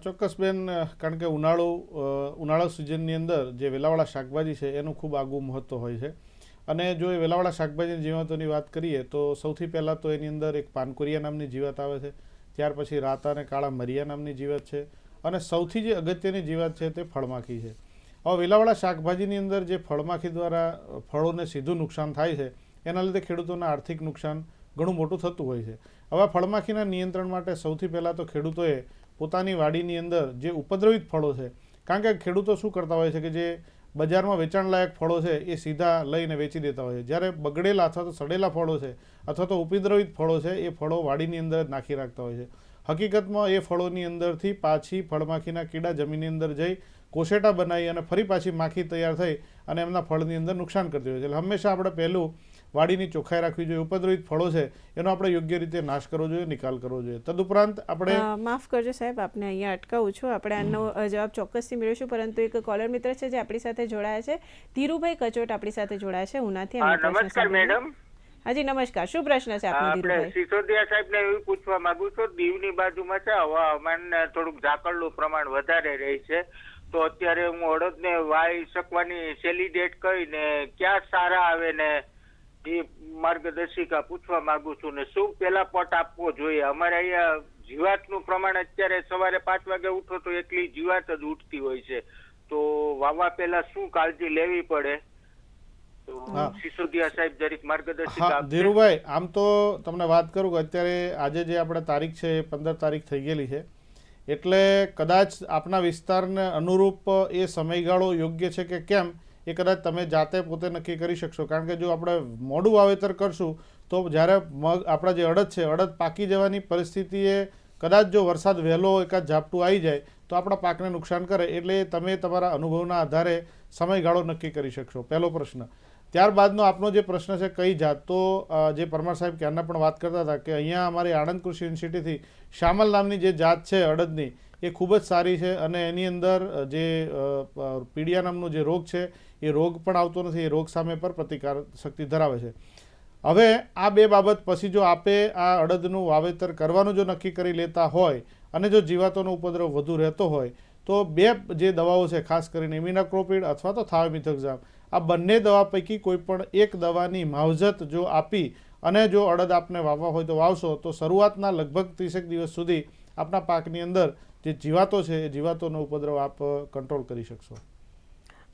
S2: ચોક્કસ બેન, કારણ કે ઉનાળા સિઝનની અંદર જે વેલાવાળા શાકભાજી છે એનું ખૂબ આગવું મહત્ત્વ હોય છે. અને જો એ વેલાવાળા શાકભાજીની જીવાતોની વાત કરીએ તો સૌથી પહેલાં તો એની અંદર એક પાનકોરિયા નામની જીવાત આવે છે, ત્યાર પછી રાતા અને કાળા મરિયા નામની જીવાત છે, અને સૌથી જે અગત્યની જીવાત છે તે ફળમાખી છે. હવે વેલાવાળા શાકભાજીની અંદર જે ફળમાખી દ્વારા ફળોને સીધું નુકસાન થાય છે એના લીધે ખેડૂતોના આર્થિક નુકસાન ઘણું મોટું થતું હોય છે. હવે ફળમાખીના નિયંત્રણ માટે સૌથી પહેલાં તો ખેડૂતોએ પોતાની વાડીની અંદર જે ઉપદ્રવિત ફળો છે, કારણ કે ખેડૂતો શું કરતા હોય છે કે જે બજારમાં વેચાણ લાયક ફળો છે એ સીધા લઈને વેચી દેતા હોય છે, જ્યારે બગડેલા અથવા તો સડેલા ફળો છે અથવા તો ઉપદ્રવિત ફળો છે એ ફળો વાડીની અંદર નાખી રાખતા હોય છે. હકીકતમાં એ ફળોની અંદરથી પાછી ફળમાખીના કીડા જમીનની અંદર જઈ કોશેટા બનાવી અને ફરી પાછી માખી તૈયાર થઈ અને એમના ફળની અંદર નુકસાન કરતી હોય છે. એટલે હંમેશા આપણે પહેલું વાડીની ચોખ્ખાઈ રાખવી જોઈએ. ઉપદ્રવિત ફળો છે એનો આપણે યોગ્ય રીતે નાશ કરવો જોઈએ, નિકાલ કરવો જોઈએ. તદુપરાંત આપણે
S1: માફ કરજો સાહેબ, આપને અહીંયા અટકાવું છું. આપણે આનો જવાબ ચોક્કસથી મેળવીશું, પરંતુ એક કોલર મિત્ર છે જે આપણી સાથે જોડાયા છે. ધીરુભાઈ કચોટ આપણી સાથે જોડાયા છે ઉનાથી.
S3: નમસ્કાર મેડમ.
S1: હાજી નમસ્કાર, શું પ્રશ્ન છે આપનો
S8: આપણે
S1: ધીરુભાઈ?
S8: સિસોદિયા સાહેબને એવું પૂછવા માંગુ છું, દીવની બાજુમાં છે હવામાન થોડુંક ઝાકળનું પ્રમાણ વધારે રહે છે, તો અત્યારે હું અડદને વાવી શકવાની છેલ્લી ડેટ કઈ ને ક્યાં સારા આવે ને એ માર્ગદર્શિકા પૂછવા માંગુ છું. ને શું પેલા પટ આપવો જોઈએ? અમારે અહીંયા જીવાતનું પ્રમાણ અત્યારે સવારે 5 વાગે ઉઠો તો એકલી જીવાત જ ઉઠતી હોય છે, તો વાવવા પહેલા શું કાળજી લેવી પડે? તો
S2: હા.
S8: સિસોદિયા સાહેબ જરીક માર્ગદર્શિકા
S2: હા
S8: આપજો.
S2: ધીરુભાઈ, આમ તો તમને વાત કરું કે અત્યારે આજે જે આપણે તારીખ છે એ 15 તારીખ થઈ ગયેલી છે, એટલે કદાચ આપના વિસ્તારને અનુરૂપ એ સમયગાળો યોગ્ય છે કે કેમ એ કદાચ તમે જાતે પોતે નક્કી કરી શકશો. કારણ કે જો આપણે મોડું વાવેતર કરશું તો જ્યારે આપણા જે અડદ છે, અડદ પાકી જવાની પરિસ્થિતિએ કદાચ જો વરસાદ વહેલો એકાદ ઝાપટું આવી જાય તો આપણા પાકને નુકસાન કરે. એટલે તમે તમારા અનુભવના આધારે સમયગાળો નક્કી કરી શકશો. પહેલો પ્રશ્ન. ત્યારબાદનો આપનો જે પ્રશ્ન છે કઈ જાત, તો જે પરમાર સાહેબ ક્યારના પણ વાત કરતા હતા કે અહીંયા અમારી આણંદ કૃષિ યુનિવર્સિટીથી શામલ નામની જે જાત છે અડદની એ ખૂબ જ સારી છે અને એની અંદર જે પીડિયા નામનો જે રોગ છે એ રોગ પણ આવતો નથી, એ રોગ સામે પર પ્રતિકાર શક્તિ ધરાવે છે. હવે આ બે બાબત પછી જો આપે આ અડદનું વાવેતર કરવાનું જો નક્કી કરી લેતા હોય અને જો જીવાતોનો ઉપદ્રવ વધુ રહેતો હોય તો બે જે દવાઓ છે, ખાસ કરીને ઇમિનાક્લોપ્રિડ અથવા તો થાયોમિથોક્ઝામ, આ બંને દવા પૈકી કોઈ પણ એક દવાની માવજત જો આપી અને જો અડદ આપને વાવવા હોય તો વાવશો તો શરૂઆતના લગભગ 30 દિવસ સુધી આપના પાકની અંદર જે જીવાતો છે એ જીવાતોનો ઉપદ્રવ આપ કંટ્રોલ કરી શકશો.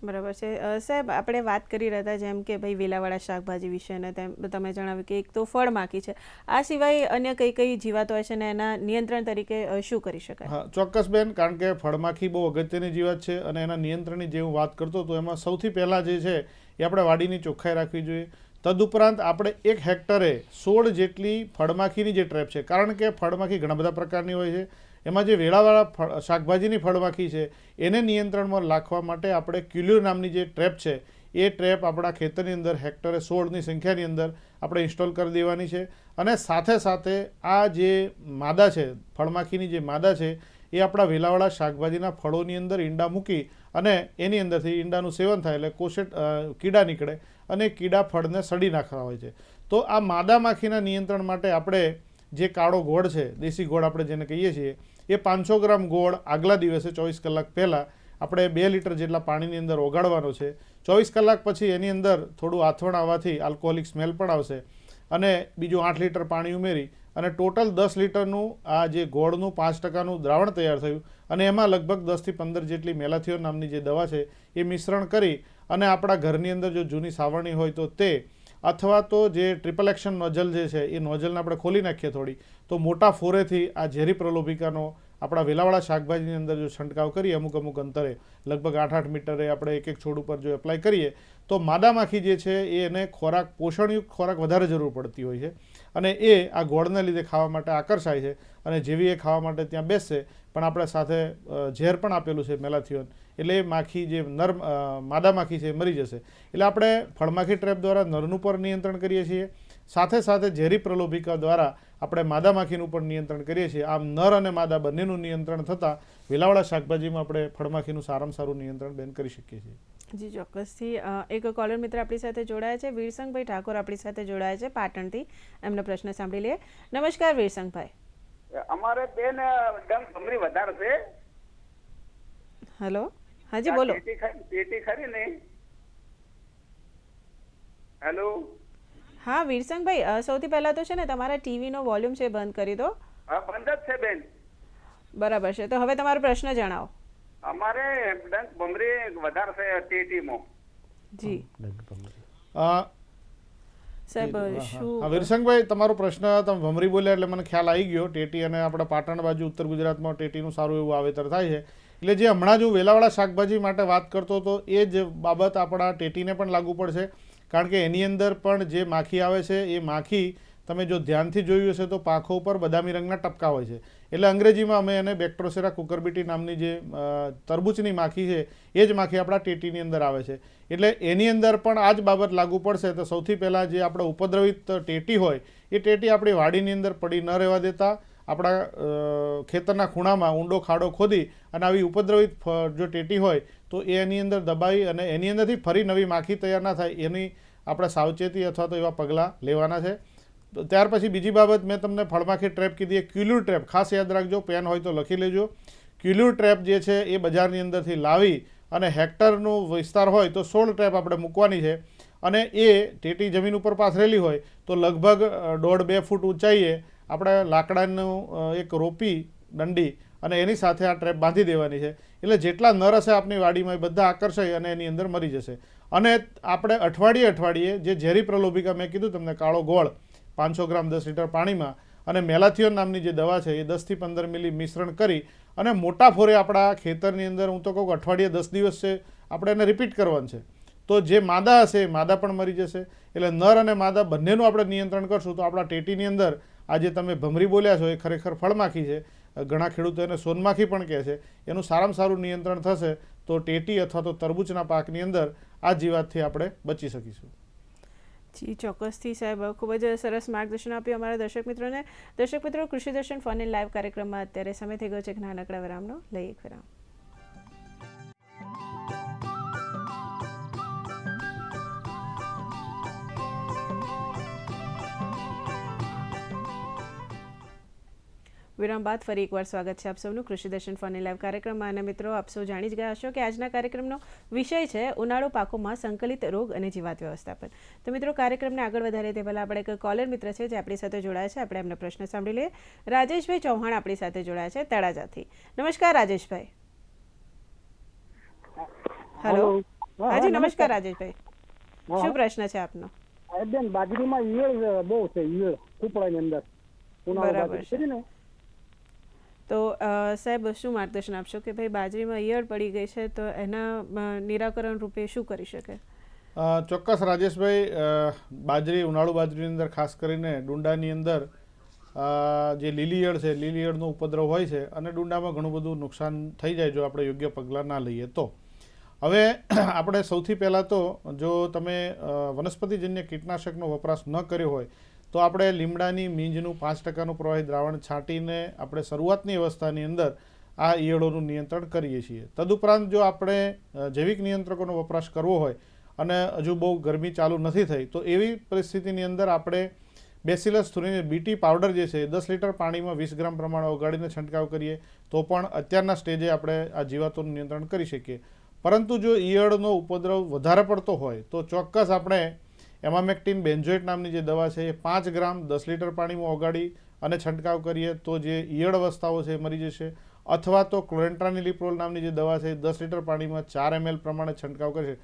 S1: બરાબર છે. સાહેબ, આપણે વાત કરી રહ્યા હતા જેમ કે ભાઈ વેલાવાળા શાકભાજી વિશે, અને તમે જણાવ્યું કે એક તો ફળમાખી છે, આ સિવાય અન્ય કઈ કઈ જીવાતો હોય છે અને એના નિયંત્રણ તરીકે શું કરી શકાય?
S2: હા ચોક્કસ બેન, કારણ કે ફળમાખી બહુ અગત્યની જીવાત છે અને એના નિયંત્રણની જે હું વાત કરતો હતો એમાં સૌથી પહેલાં જે છે એ આપણે વાડીની ચોખ્ખાઈ રાખવી જોઈએ. તદુપરાંત આપણે 1 હેક્ટરે 16 જેટલી ફળમાખીની જે ટ્રેપ છે, કારણ કે ફળમાખી ઘણા બધા પ્રકારની હોય છે, એમાં જે વેળાવાળા શાકભાજીની ફળમાખી છે એને નિયંત્રણમાં રાખવા માટે આપણે ક્યુલ્યુર નામની જે ટ્રેપ છે એ ટ્રેપ આપણા ખેતરની અંદર હેક્ટરે 16ની સંખ્યાની અંદર આપણે ઇન્સ્ટોલ કરી દેવાની છે. અને સાથે સાથે આ જે માદા છે, ફળમાખીની જે માદા છે એ આપણા વેલાવાળા શાકભાજીના ફળોની અંદર ઈંડા મૂકી અને એની અંદરથી ઈંડાનું સેવન થાય એટલે કોશેટ કીડા નીકળે અને કીડા ફળને સડી નાખતા હોય છે. તો આ માદા માખીના નિયંત્રણ માટે આપણે જે કાળો ગોળ છે, દેશી ગોળ આપણે જેને કહીએ છીએ, એ 500 ગ્રામ ગોળ આગલા દિવસે 24 કલાક પહેલાં આપણે 2 લીટર જેટલા પાણીની અંદર ઓગાળવાનો છે. 24 કલાક પછી એની અંદર થોડું આથવણ આવવાથી આલ્કોહોલિક સ્મેલ પણ આવશે અને બીજું 8 લીટર પાણી ઉમેરી અને ટોટલ 10 લીટરનું આ જે ગોળનું 5% દ્રાવણ તૈયાર થયું અને એમાં લગભગ 10 થી 15 જેટલી મેલાથિયોન નામની જે દવા છે એ મિશ્રણ કરી અને આપણા ઘરની અંદર જો જૂની સાવરણી હોય તો તે, અથવા તો જે ટ્રિપલ એક્શન નોઝલ જે છે એ નોઝલને આપણે ખોલી નાખીએ થોડી, તો મોટા ફોરેથી આ ઝેરી પ્રલોભિકાનો આપણા વેલાવાળા શાકભાજીની અંદર જો છંટકાવ કરીએ અમુક અંતરે લગભગ 8-8 મીટરે આપણે એક છોડ ઉપર જો એપ્લાય કરીએ તો માદા માખી જે છે એ એને પોષણયુક્ત ખોરાક વધારે જરૂર પડતી હોય છે અને એ આ ગોળને લીધે ખાવા માટે આકર્ષાય છે અને જેવી એ ખાવા માટે ત્યાં બેસશે પણ આપણે સાથે ઝેર પણ આપેલું છે મેલાથિયોન, એટલે એ માખી જે માદા માખી છે એ મરી જશે. એટલે આપણે ફળમાખી ટ્રેપ દ્વારા નરનું પર નિયંત્રણ કરીએ છીએ, સાથે સાથે ઝેરી પ્રલોભિકા દ્વારા આપણે માદા માખીનું પણ નિયંત્રણ કરીએ છીએ. આમ નર અને માદા બંનેનું નિયંત્રણ થતાં વેલાવાળા શાકભાજીમાં આપણે ફળમાખીનું સારામાં સારું નિયંત્રણ બેન કરી શકીએ છીએ.
S1: જી ચોક્કસથી. એક કોલર મિત્ર આપણી સાથે જોડાયા છે, વીરસંગભાઈ ઠાકોર આપણી સાથે જોડાયા છે પાટણથી. એમનો પ્રશ્ન સાંભળી લઈએ. નમસ્કાર વીરસંગભાઈ.
S9: અમારે બેન ડંખ ભમરી વધારે છે.
S1: હેલો, હાજી બોલો.
S9: પેટી ખરી ને? હેલો.
S1: હા વીરસંગભાઈ, સૌથી પહેલા તો છે ને તમારા ટીવીનો વોલ્યુમ છે બંધ કરી દો.
S9: હા બંધ જ છે બેન.
S1: બરાબર છે, તો હવે તમારો પ્રશ્ન જણાવો.
S9: અમારે ડંખ ભમરી વધારે છે ટેટીમાં.
S1: જી સાહેબ, શું
S2: વીરસંગભાઈ, તમારો પ્રશ્ન તમે ભમરી બોલ્યા એટલે મને ખ્યાલ આવી ગયો. ટેટી અને આપણા પાટણ બાજુ ઉત્તર ગુજરાતમાં ટેટીનું સારું એવું વાવેતર થાય છે. એટલે જે હમણાં જો વેલાવાળા શાકભાજી માટે વાત કરતો હતો એ જ બાબત આપણા ટેટીને પણ લાગુ પડશે, કારણ કે એની અંદર પણ જે માખી આવે છે એ માખી તમે જો ધ્યાનથી જોયું હશે તો પાંખો ઉપર બદામી રંગના ટપકા હોય છે. એટલે અંગ્રેજીમાં અમે એને બેક્ટ્રોસેરા કુકરબિટી નામની જે તરબૂચની માખી છે એ જ માખી આપણા ટેટીની અંદર આવે છે. એટલે એની અંદર પણ આ જ બાબત લાગુ પડશે. તો સૌથી પહેલાં જે આપણે ઉપદ્રવિત ટેટી હોય એ ટેટી આપણી વાડીની અંદર પડી ન રહેવા દેતા આપણા ખેતરના ખૂણામાં ઊંડો ખાડો ખોદી અને આવી ઉપદ્રવિત જો ટેટી હોય તો એની અંદર દબાઈ અને એની અંદરથી ફરી નવી માખી તૈયાર ના થાય એની આપણે સાવચેતી અથવા તો એવા પગલાં લેવાના છે. તો ત્યાર પછી બીજી બાબત મેં તમને ફળમાખી ટ્રેપ કીધી, એ ક્યુલ્યુર ટ્રેપ ખાસ યાદ રાખજો, પેન હોય તો લખી લેજો. ક્યુલ્યુર ટ્રેપ જે છે એ બજારની અંદરથી લાવી અને હેક્ટરનો વિસ્તાર હોય તો 16 ટ્રેપ આપણે મૂકવાની છે, અને એ ટેટી જમીન ઉપર પાથરેલી હોય તો લગભગ 1.5-2 ફૂટ ઊંચાઈએ આપણે લાકડાનું એક રોપી દંડી અને એની સાથે આ ટ્રેપ બાંધી દેવાની છે. એટલે જેટલા નર હશે આપની વાડીમાં એ બધા આકર્ષાઈ અને એની અંદર મરી જશે. અને આપણે અઠવાડિયે જે ઝેરી પ્રલોભિકા મેં કીધું તમને, કાળો ગોળ 500 ગ્રામ 10 લીટર પાણીમાં અને મેલાથિયોન નામની જે દવા છે એ 10 થી 15 મિલી મિશ્રણ કરી અને મોટા ફોરે આપણા ખેતરની અંદર, હું તો કહું અઠવાડિયે 10 દિવસ છે આપણે એને રિપીટ કરવાનું છે. તો જે માદા હશે એ માદા પણ મરી જશે. એટલે નર અને માદા બંનેનું આપણે નિયંત્રણ કરશું તો આપણા ટેટીની અંદર આજે તમે ભમરી બોલ્યા છો એ ખરેખર ફળમાખી છે. ઘણા ખેડૂતો એને સોનમાખી પણ કહે છે. એનું સારામાં સારું નિયંત્રણ થશે તો ટેટી અથવા તો તરબૂચના પાકની અંદર આ જીવાતથી આપણે બચી શકીશું.
S1: જી ચોક્કસથી સાહેબ, ખૂબ જ સરસ માર્ગદર્શન આપ્યું અમારા દર્શક મિત્રોને. દર્શક મિત્રો, કૃષિ દર્શન ફોન ઇન લાઈવ કાર્યક્રમમાં અત્યારે સમય થઈ ગયો છે એક નાનકડા વિરામનો. લઈએ એક વિરામ. વિરામ બાદ ફરી એકવાર સ્વાગત છે આપ સૌનું કૃષિ દર્શન ફોન ઇન લાઈવ કાર્યક્રમમાં. અને મિત્રો, આપ સૌ જાણી જ ગયા હશો કે આજના કાર્યક્રમનો વિષય છે ઉનાળુ પાકોમાં સંકલિત રોગ અને જીવાત વ્યવસ્થાપન. તો મિત્રો, કાર્યક્રમને આગળ વધારે તે પહેલાં આપણે એક કોલર મિત્ર છે જે આપણી સાથે જોડાયા છે, આપણે એમનો પ્રશ્ન સાંભળી લઈએ. રાજેશભાઈ ચૌહાણ આપણી સાથે જોડાયા છે તળાજાથી. નમસ્કાર રાજેશભાઈ. હેલો. હાજી નમસ્કાર રાજેશભાઈ, શું પ્રશ્ન છે આપનો?
S10: બેન, બાજરીમાં ઈયળ બહુ છે, ઈયળ કૂપડાની અંદર.
S1: બરાબર છે. તો સાહેબ શું માર્ગદર્શન આપશો કે ભાઈ બાજરીમાં ઈયળ પડી ગઈ છે તો એના નિરાકરણ રૂપે શું કરી શકે?
S2: ચોક્કસ રાજેશભાઈ, બાજરી, ઉનાળુ બાજરીની અંદર ખાસ કરીને ડુંડાની અંદર જે લીલી ઈયળ છે, લીલી ઈયળનો ઉપદ્રવ હોય છે અને ડુંડામાં ઘણું બધું નુકસાન થઈ જાય જો આપણે યોગ્ય પગલાં ના લઈએ તો. હવે આપણે સૌથી પહેલાં તો જો તમે વનસ્પતિજન્ય કીટનાશકનો વપરાશ ન કર્યો હોય તો આપણે લીમડાની મીંજનું 5% પ્રવાહી દ્રાવણ છાંટીને આપણે શરૂઆતની અવસ્થાની અંદર આ ઈયળોનું નિયંત્રણ કરીએ છીએ. તદુપરાંત જો આપણે જૈવિક નિયંત્રકોનો વપરાશ કરવો હોય અને હજુ બહુ ગરમી ચાલુ નથી થઈ તો એવી પરિસ્થિતિની અંદર આપણે બેસિલસ થુરીની બીટી પાવડર જે છે 10 લીટર પાણીમાં 20 ગ્રામ પ્રમાણે ઓગાળીને છંટકાવ કરીએ તો પણ અત્યારના સ્ટેજે આપણે આ જીવાતોનું નિયંત્રણ કરી શકીએ. પરંતુ જો ઈયળનો ઉપદ્રવ વધારે પડતો હોય તો ચોક્કસ આપણે એમામેક્ટિન બેન્ઝોએટ નામની જે દવા છે એ 5 ગ્રામ 10 લીટર પાણીમાં ઓગાળી અને છંટકાવ કરીએ તો જે ઈયળ અવસ્થાઓ છે એ મરી જશે. અથવા તો ક્લોરેન્ટ્રાનિલિપ્રોલ નામની જે દવા છે 10 લીટર પાણીમાં 4 ml પ્રમાણે છંટકાવ કરશે.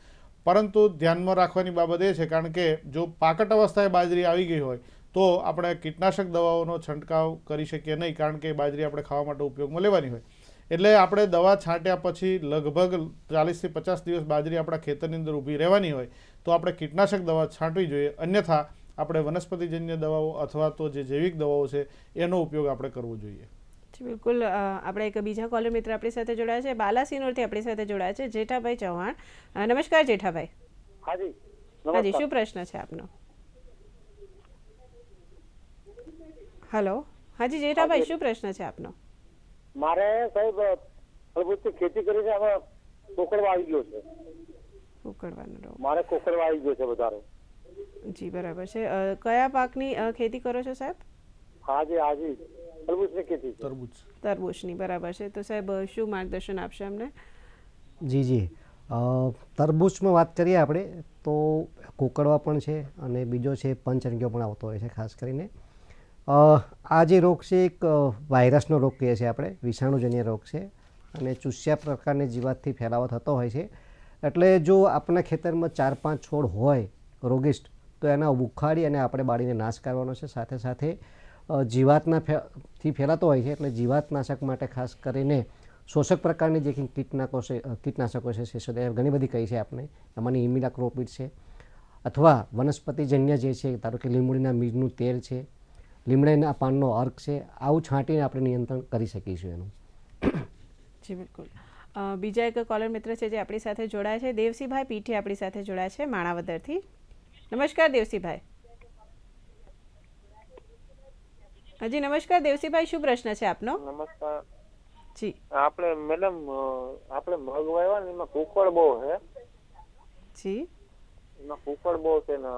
S2: પરંતુ ધ્યાનમાં રાખવાની બાબત એ છે, કારણ કે જો પાકટ અવસ્થાએ બાજરી આવી ગઈ હોય તો આપણે કીટનાશક દવાઓનો છંટકાવ કરી શકીએ નહીં, કારણ કે બાજરી આપણે ખાવા માટે ઉપયોગમાં લેવાની હોય. એટલે આપણે દવા છાંટ્યા પછી લગભગ 40 થી 50 દિવસ બાજરી આપણા ખેતરની અંદર ઊભી રહેવાની હોય તો આપણે કીટનાશક દવા છાંટવી જોઈએ. અન્યથા આપણે વનસ્પતિજન્ય દવાઓ અથવા તો જે જૈવિક દવાઓ છે એનો ઉપયોગ આપણે કરવો જોઈએ.
S1: બિલકુલ. આપણે એક બીજા કોલર મિત્ર આપણી સાથે જોડાયા છે, બાલાસિનોરથી આપણી સાથે જોડાયા છે જેઠાભાઈ ચૌહાણ. નમસ્કાર જેઠાભાઈ.
S10: હાજી
S1: હાજી, શું પ્રશ્ન છે આપનો? હેલો. હાજી જેઠાભાઈ, શું પ્રશ્ન છે આપનો?
S10: મારે સાહેબ તરબૂચની ખેતી કરી છે, હવે કોકડવા આવી ગયો છે.
S1: કોકડવાનો રોગ?
S10: મારે કોકડવા આવી ગયો છે વધારે.
S1: જી બરાબર છે. કયા પાકની ખેતી કરો છો સાહેબ?
S10: હાજી હાજી, તરબૂચની ખેતી.
S1: તરબૂચની, બરાબર છે. તો સાહેબ શું માર્ગદર્શન આપશે અમને?
S4: જી, તરબૂચમાં વાત કરીએ આપણે તો કોકડવા પણ છે અને બીજો છે પંચરંગીઓ પણ આવતો હોય છે. ખાસ કરીને આ જે રોગ છે એક વાયરસનો રોગ કહીએ છીએ આપણે, વિષાણુજન્ય રોગ છે અને ચૂસ્યા પ્રકારની જીવાતથી ફેલાવો થતો હોય છે. એટલે જો આપણા ખેતરમાં 4-5 છોડ હોય રોગિષ્ટ તો એના ઉખાડી અને આપણે બાળીને નાશ કરવાનો છે. સાથે સાથે જીવાતથી ફેલાતો હોય છે એટલે જીવાતનાશક માટે ખાસ કરીને શોષક પ્રકારની જે કીટનાશકો છે શેષોદય ઘણી બધી કહી છે આપણે, એમાંની ઇમિડાક્લોપિડ છે અથવા વનસ્પતિજન્ય જે છે, ધારો કે લીંબડીના બીજનું તેલ છે, લીમડાના પાનનો અર્ક છે, આવું છાંટીને આપણે નિયંત્રણ કરી શકીશું એનું.
S1: જી બિલકુલ. બીજા એક કોલર મિત્ર છે જે આપણી સાથે જોડાયા છે, દેવસીભાઈ પીઠી આપણી સાથે જોડાયા છે માણાવદરથી. નમસ્કાર દેવસીભાઈ. હાજી નમસ્કાર દેવસીભાઈ, શું પ્રશ્ન છે આપનો?
S8: નમસ્કાર
S1: જી.
S8: આપણે મેડમ આપણે મગ વાવ્યા ને એમાં કુકળ બહુ છે.
S1: જી.
S10: એમાં કુકડ બહુ છે ને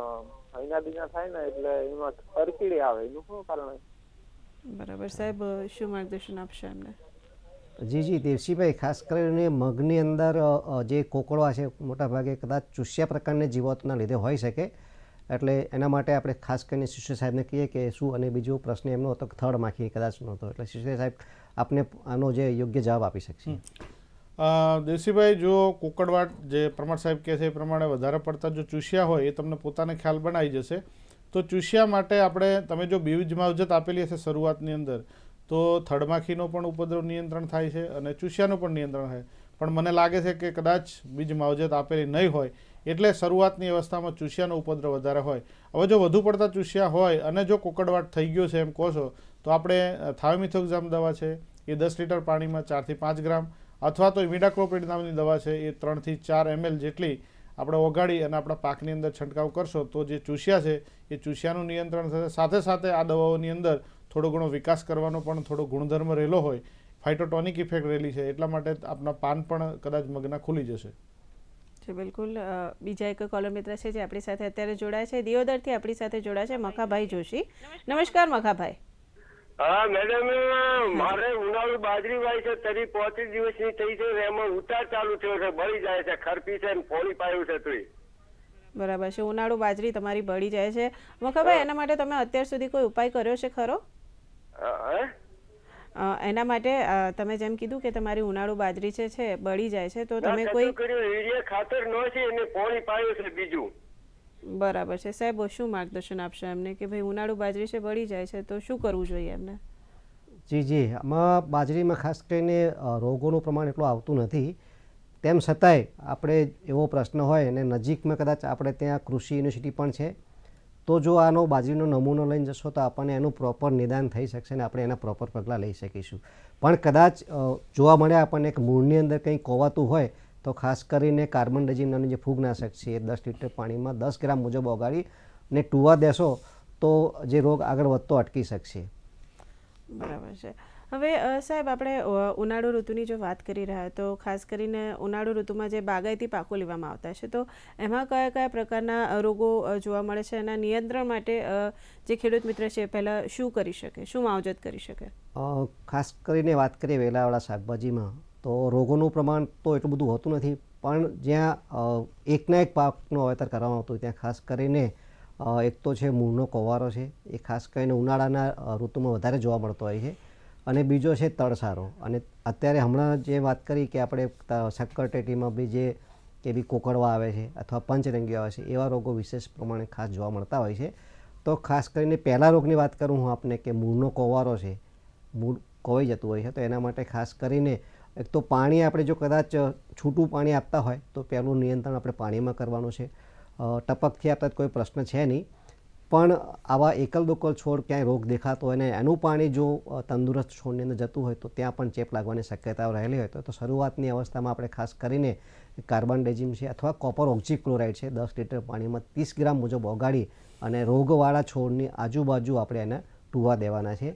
S10: મહિના દીના થાય ને એટલે એમાં અરકીડી આવે, એનું શું કારણ?
S1: બરાબર સાહેબ, શું માર્ગદર્શન આપશો એમને?
S4: જી દેવસીભાઈ, ખાસ કરીને મગની અંદર જે કોકડવા છે મોટાભાગે કદાચ ચૂસ્યા પ્રકારની જીવાતોના લીધે હોઈ શકે, એટલે એના માટે આપણે ખાસ કરીને શિષ્ય સાહેબને કહીએ કે શું, અને બીજો પ્રશ્ન એમનો હતો કે થડ માખી કદાચ નહોતો, એટલે શિષ્ય સાહેબ આપને આનો જે યોગ્ય જવાબ આપી શકશે.
S2: દેવસીભાઈ, જો કોકડવાટ જે પ્રમાણ સાહેબ કહે છે એ પ્રમાણે વધારે પડતા જો ચૂસ્યા હોય એ તમને પોતાને ખ્યાલ બનાવી જશે. તો ચૂસ્યા માટે આપણે, તમે જો બીજ માવજત આપેલી હશે શરૂઆતની અંદર, તો થડમાખીનો પણ ઉપદ્રવ નિયંત્રણ થાય છે અને ચૂસ્યાનું પણ નિયંત્રણ થાય. પણ મને લાગે છે કે કદાચ બીજ માવજત આપેલી નહીં હોય એટલે શરૂઆતની અવસ્થામાં ચૂસ્યાનો ઉપદ્રવ વધારે હોય. હવે જો વધુ પડતા ચૂસ્યા હોય અને જો કોકડવાટ થઈ ગયો છે એમ કહો છો, તો આપણે થાયોમિથોક્ઝામ દવા છે એ 10 લીટર પાણીમાં 4 થી 5 ગ્રામ, અથવા તો ઇમિડાક્લોપ્રિડ નામની દવા છે એ 3 થી 4 ml જેટલી આપણે ઓગાળી અને આપણા પાકની અંદર છંટકાવ કરશો તો જે ચૂસ્યા છે એ ચૂસ્યાનું નિયંત્રણ થશે. સાથે સાથે આ દવાઓની અંદર થોડો ઘણો વિકાસ કરવાનો પણ થોડો ગુણધર્મ રહેલો હોય, ફાઇટોટોનિક ઇફેક્ટ રહેલી છે, એટલા માટે આપણા પાન પણ કદાચ મગના ખુલી જશે.
S1: જી બિલકુલ. બીજા એક કોલર મિત્ર છે જે આપણી સાથે અત્યારે જોડાય છે, દિયોદરથી આપણી સાથે જોડાય છે મખાભાઈ જોશી. નમસ્કાર મખાભાઈ.
S10: હા મેડમ, મારે ઉનાળુ બાજરી વાય છે, તરી 35 દિવસની થઈ છે, એમાં ઉતાર ચાલુ થયો છે, બળી જાય છે, ખરપી છે ને ફોડી પાયું છે તોય.
S1: બરાબર છે, ઉનાળુ બાજરી તમારી બળી જાય છે. મખાભાઈ, એના માટે તમે અત્યાર સુધી કોઈ ઉપાય કર્યો છે ખરો? એના માટે તમે જેમ કીધું કે તમારી ઉનાળુ બાજરી છે બળી જાય છે, તો તમે કોઈ
S10: યુરિયા ખાતર ન છે એને ફોડી પાયું છે બીજું.
S1: બરાબર છે સાહેબ, શું માર્ગદર્શન આપશો એમને કે ભાઈ ઉનાળુ બાજરી છે બળી જાય છે તો શું કરવું જોઈએ એમને?
S4: જી, આમાં બાજરીમાં ખાસ કરીને રોગોનું પ્રમાણ એટલું આવતું નથી, તેમ છતાંય આપણે એવો પ્રશ્ન હોય અને નજીકમાં કદાચ આપણે ત્યાં કૃષિ યુનિવર્સિટી પણ છે, તો જો આનો બાજરીનો નમૂનો લઈને જશો તો આપણને એનું પ્રોપર નિદાન થઈ શકશે અને આપણે એના પ્રોપર પગલાં લઈ શકીશું. પણ કદાચ જોવા મળે આપણને એક મૂળની અંદર કંઈ કોવાતું હોય તો ખાસ કરીને કાર્બનડાઝિમ નામનું જે ફૂગનાશક છે એ 10 લીટર પાણીમાં 10 ગ્રામ મુજબ ઓગાળી ને ટૂવા દેશો તો જે રોગ આગળ વધતો અટકી શકશે.
S1: બરાબર છે. હવે સાહેબ, આપણે ઉનાળુ ઋતુની જો વાત કરી રહ્યા તો ખાસ કરીને ઉનાળુ ઋતુમાં જે બાગાયતી પાકો લેવામાં આવતા છે તો એમાં કયા કયા પ્રકારના રોગો જોવા મળે છે? એના નિયંત્રણ માટે જે ખેડૂત મિત્ર છે પહેલાં શું કરી શકે, શું માવજત કરી શકે?
S4: ખાસ કરીને વાત કરીએ વેલાવાળા શાકભાજીમાં તો રોગોનું પ્રમાણ તો એટલું બધું હોતું નથી, પણ જ્યાં એકના એક પાકનું વાવેતર કરવામાં આવતું હોય ત્યાં ખાસ કરીને એક તો છે મૂળનો કોવારો છે, એ ખાસ કરીને ઉનાળાના ઋતુમાં વધારે જોવા મળતો હોય છે, અને બીજો છે તળસારો. અને અત્યારે હમણાં જે વાત કરી કે આપણે શક્કરટેટીમાં બી જે કે બી કોકડવા આવે છે અથવા પંચરંગીઓ આવે છે, એવા રોગો વિશેષ પ્રમાણે ખાસ જોવા મળતા હોય છે. તો ખાસ કરીને પહેલા રોગની વાત કરું હું આપને કે મૂળનો કોવારો છે, મૂળ કોવાઈ જતું હોય છે, તો એના માટે ખાસ કરીને એક તો પાણી આપણે જો કદાચ છૂટું પાણી આપતા હોય તો પહેલું નિયંત્રણ આપણે પાણીમાં કરવાનું છે. ટપકથી આપતા કોઈ પ્રશ્ન છે નહીં, પણ આવા એકલ દોકલ છોડ ક્યાંય રોગ દેખાતો હોય ને એનું પાણી જો તંદુરસ્ત છોડની અંદર જતું હોય તો ત્યાં પણ ચેપ લાગવાની શક્યતાઓ રહેલી હોય તો શરૂઆતની અવસ્થામાં આપણે ખાસ કરીને કાર્બનડાઝિમ છે અથવા કોપર ઓક્ઝીક્લોરાઇડ છે 10 લીટર પાણીમાં 30 ગ્રામ મુજબ ઓગાળી અને રોગવાળા છોડની આજુબાજુ આપણે એને ટૂવા દેવાના છે.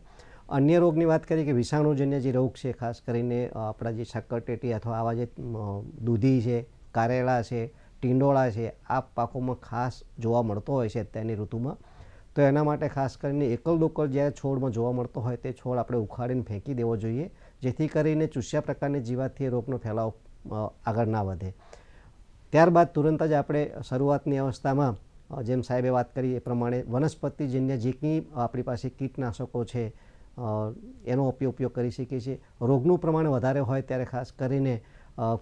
S4: અન્ય રોગની વાત કરીએ કે વિષાણુજન્ય જે રોગ છે, ખાસ કરીને આપણા જે શક્કરટેટી અથવા આવા જે દૂધી છે, કારેલા છે, ટીંડોળા છે, આ પાકોમાં ખાસ જોવા મળતો હોય છે અત્યારની ઋતુમાં. તો એના માટે ખાસ કરીને એકલ દોકલ જ્યારે છોડમાં જોવા મળતો હોય તે છોડ આપણે ઉખાડીને ફેંકી દેવો જોઈએ, જેથી કરીને ચૂસ્યા પ્રકારની જીવાતથી રોગનો ફેલાવ આગળ ના વધે. ત્યારબાદ તુરંત જ આપણે શરૂઆતની અવસ્થામાં જેમ સાહેબે વાત કરી એ પ્રમાણે વનસ્પતિજન્ય જે કંઈ આપણી પાસે કીટનાશકો છે એનો ઉપયોગ કરી શકીએ છીએ. રોગનું પ્રમાણ વધારે હોય ત્યારે ખાસ કરીને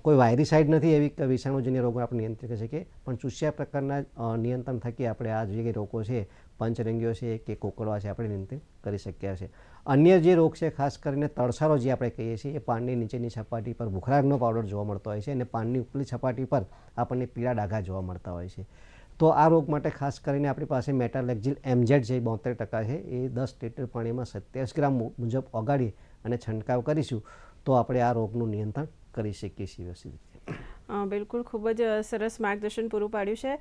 S4: કોઈ વાયરીસાઇડ નથી એવી વિષાણુજન્ય રોગો આપણે નિયંત્રિત કરી શકીએ, પણ ચૂસ્યા પ્રકારના નિયંત્રણ થકી આપણે આ જે રોગો છે, પંચરંગીઓ છે કે કોકડવા છે, આપણે નિયંત્રિત કરી શક્યા છે. અન્ય જે રોગ છે ખાસ કરીને તળસારો જે આપણે કહીએ છીએ, એ પાનની નીચેની સપાટી પર ભૂખરાગનો પાવડર જોવા મળતો હોય છે અને પાનની ઉપલી સપાટી પર આપણને પીળા ડાઘા જોવા મળતા હોય છે. તો આ રોગ માટે ખાસ કરીને આપણી પાસે મેટાલેક્ઝિલ MZ જે 72% છે એ 10 લીટર પાણીમાં 27 ગ્રામ મુજબ ઓગાળી અને છંટકાવ કરીશું તો આપણે આ રોગનું નિયંત્રણ કરી શકીએ છીએ વ્યવસ્થિત રીતે.
S1: બિલકુલ, ખૂબ જ સરસ માર્ગદર્શન પૂરું પાડ્યું છે.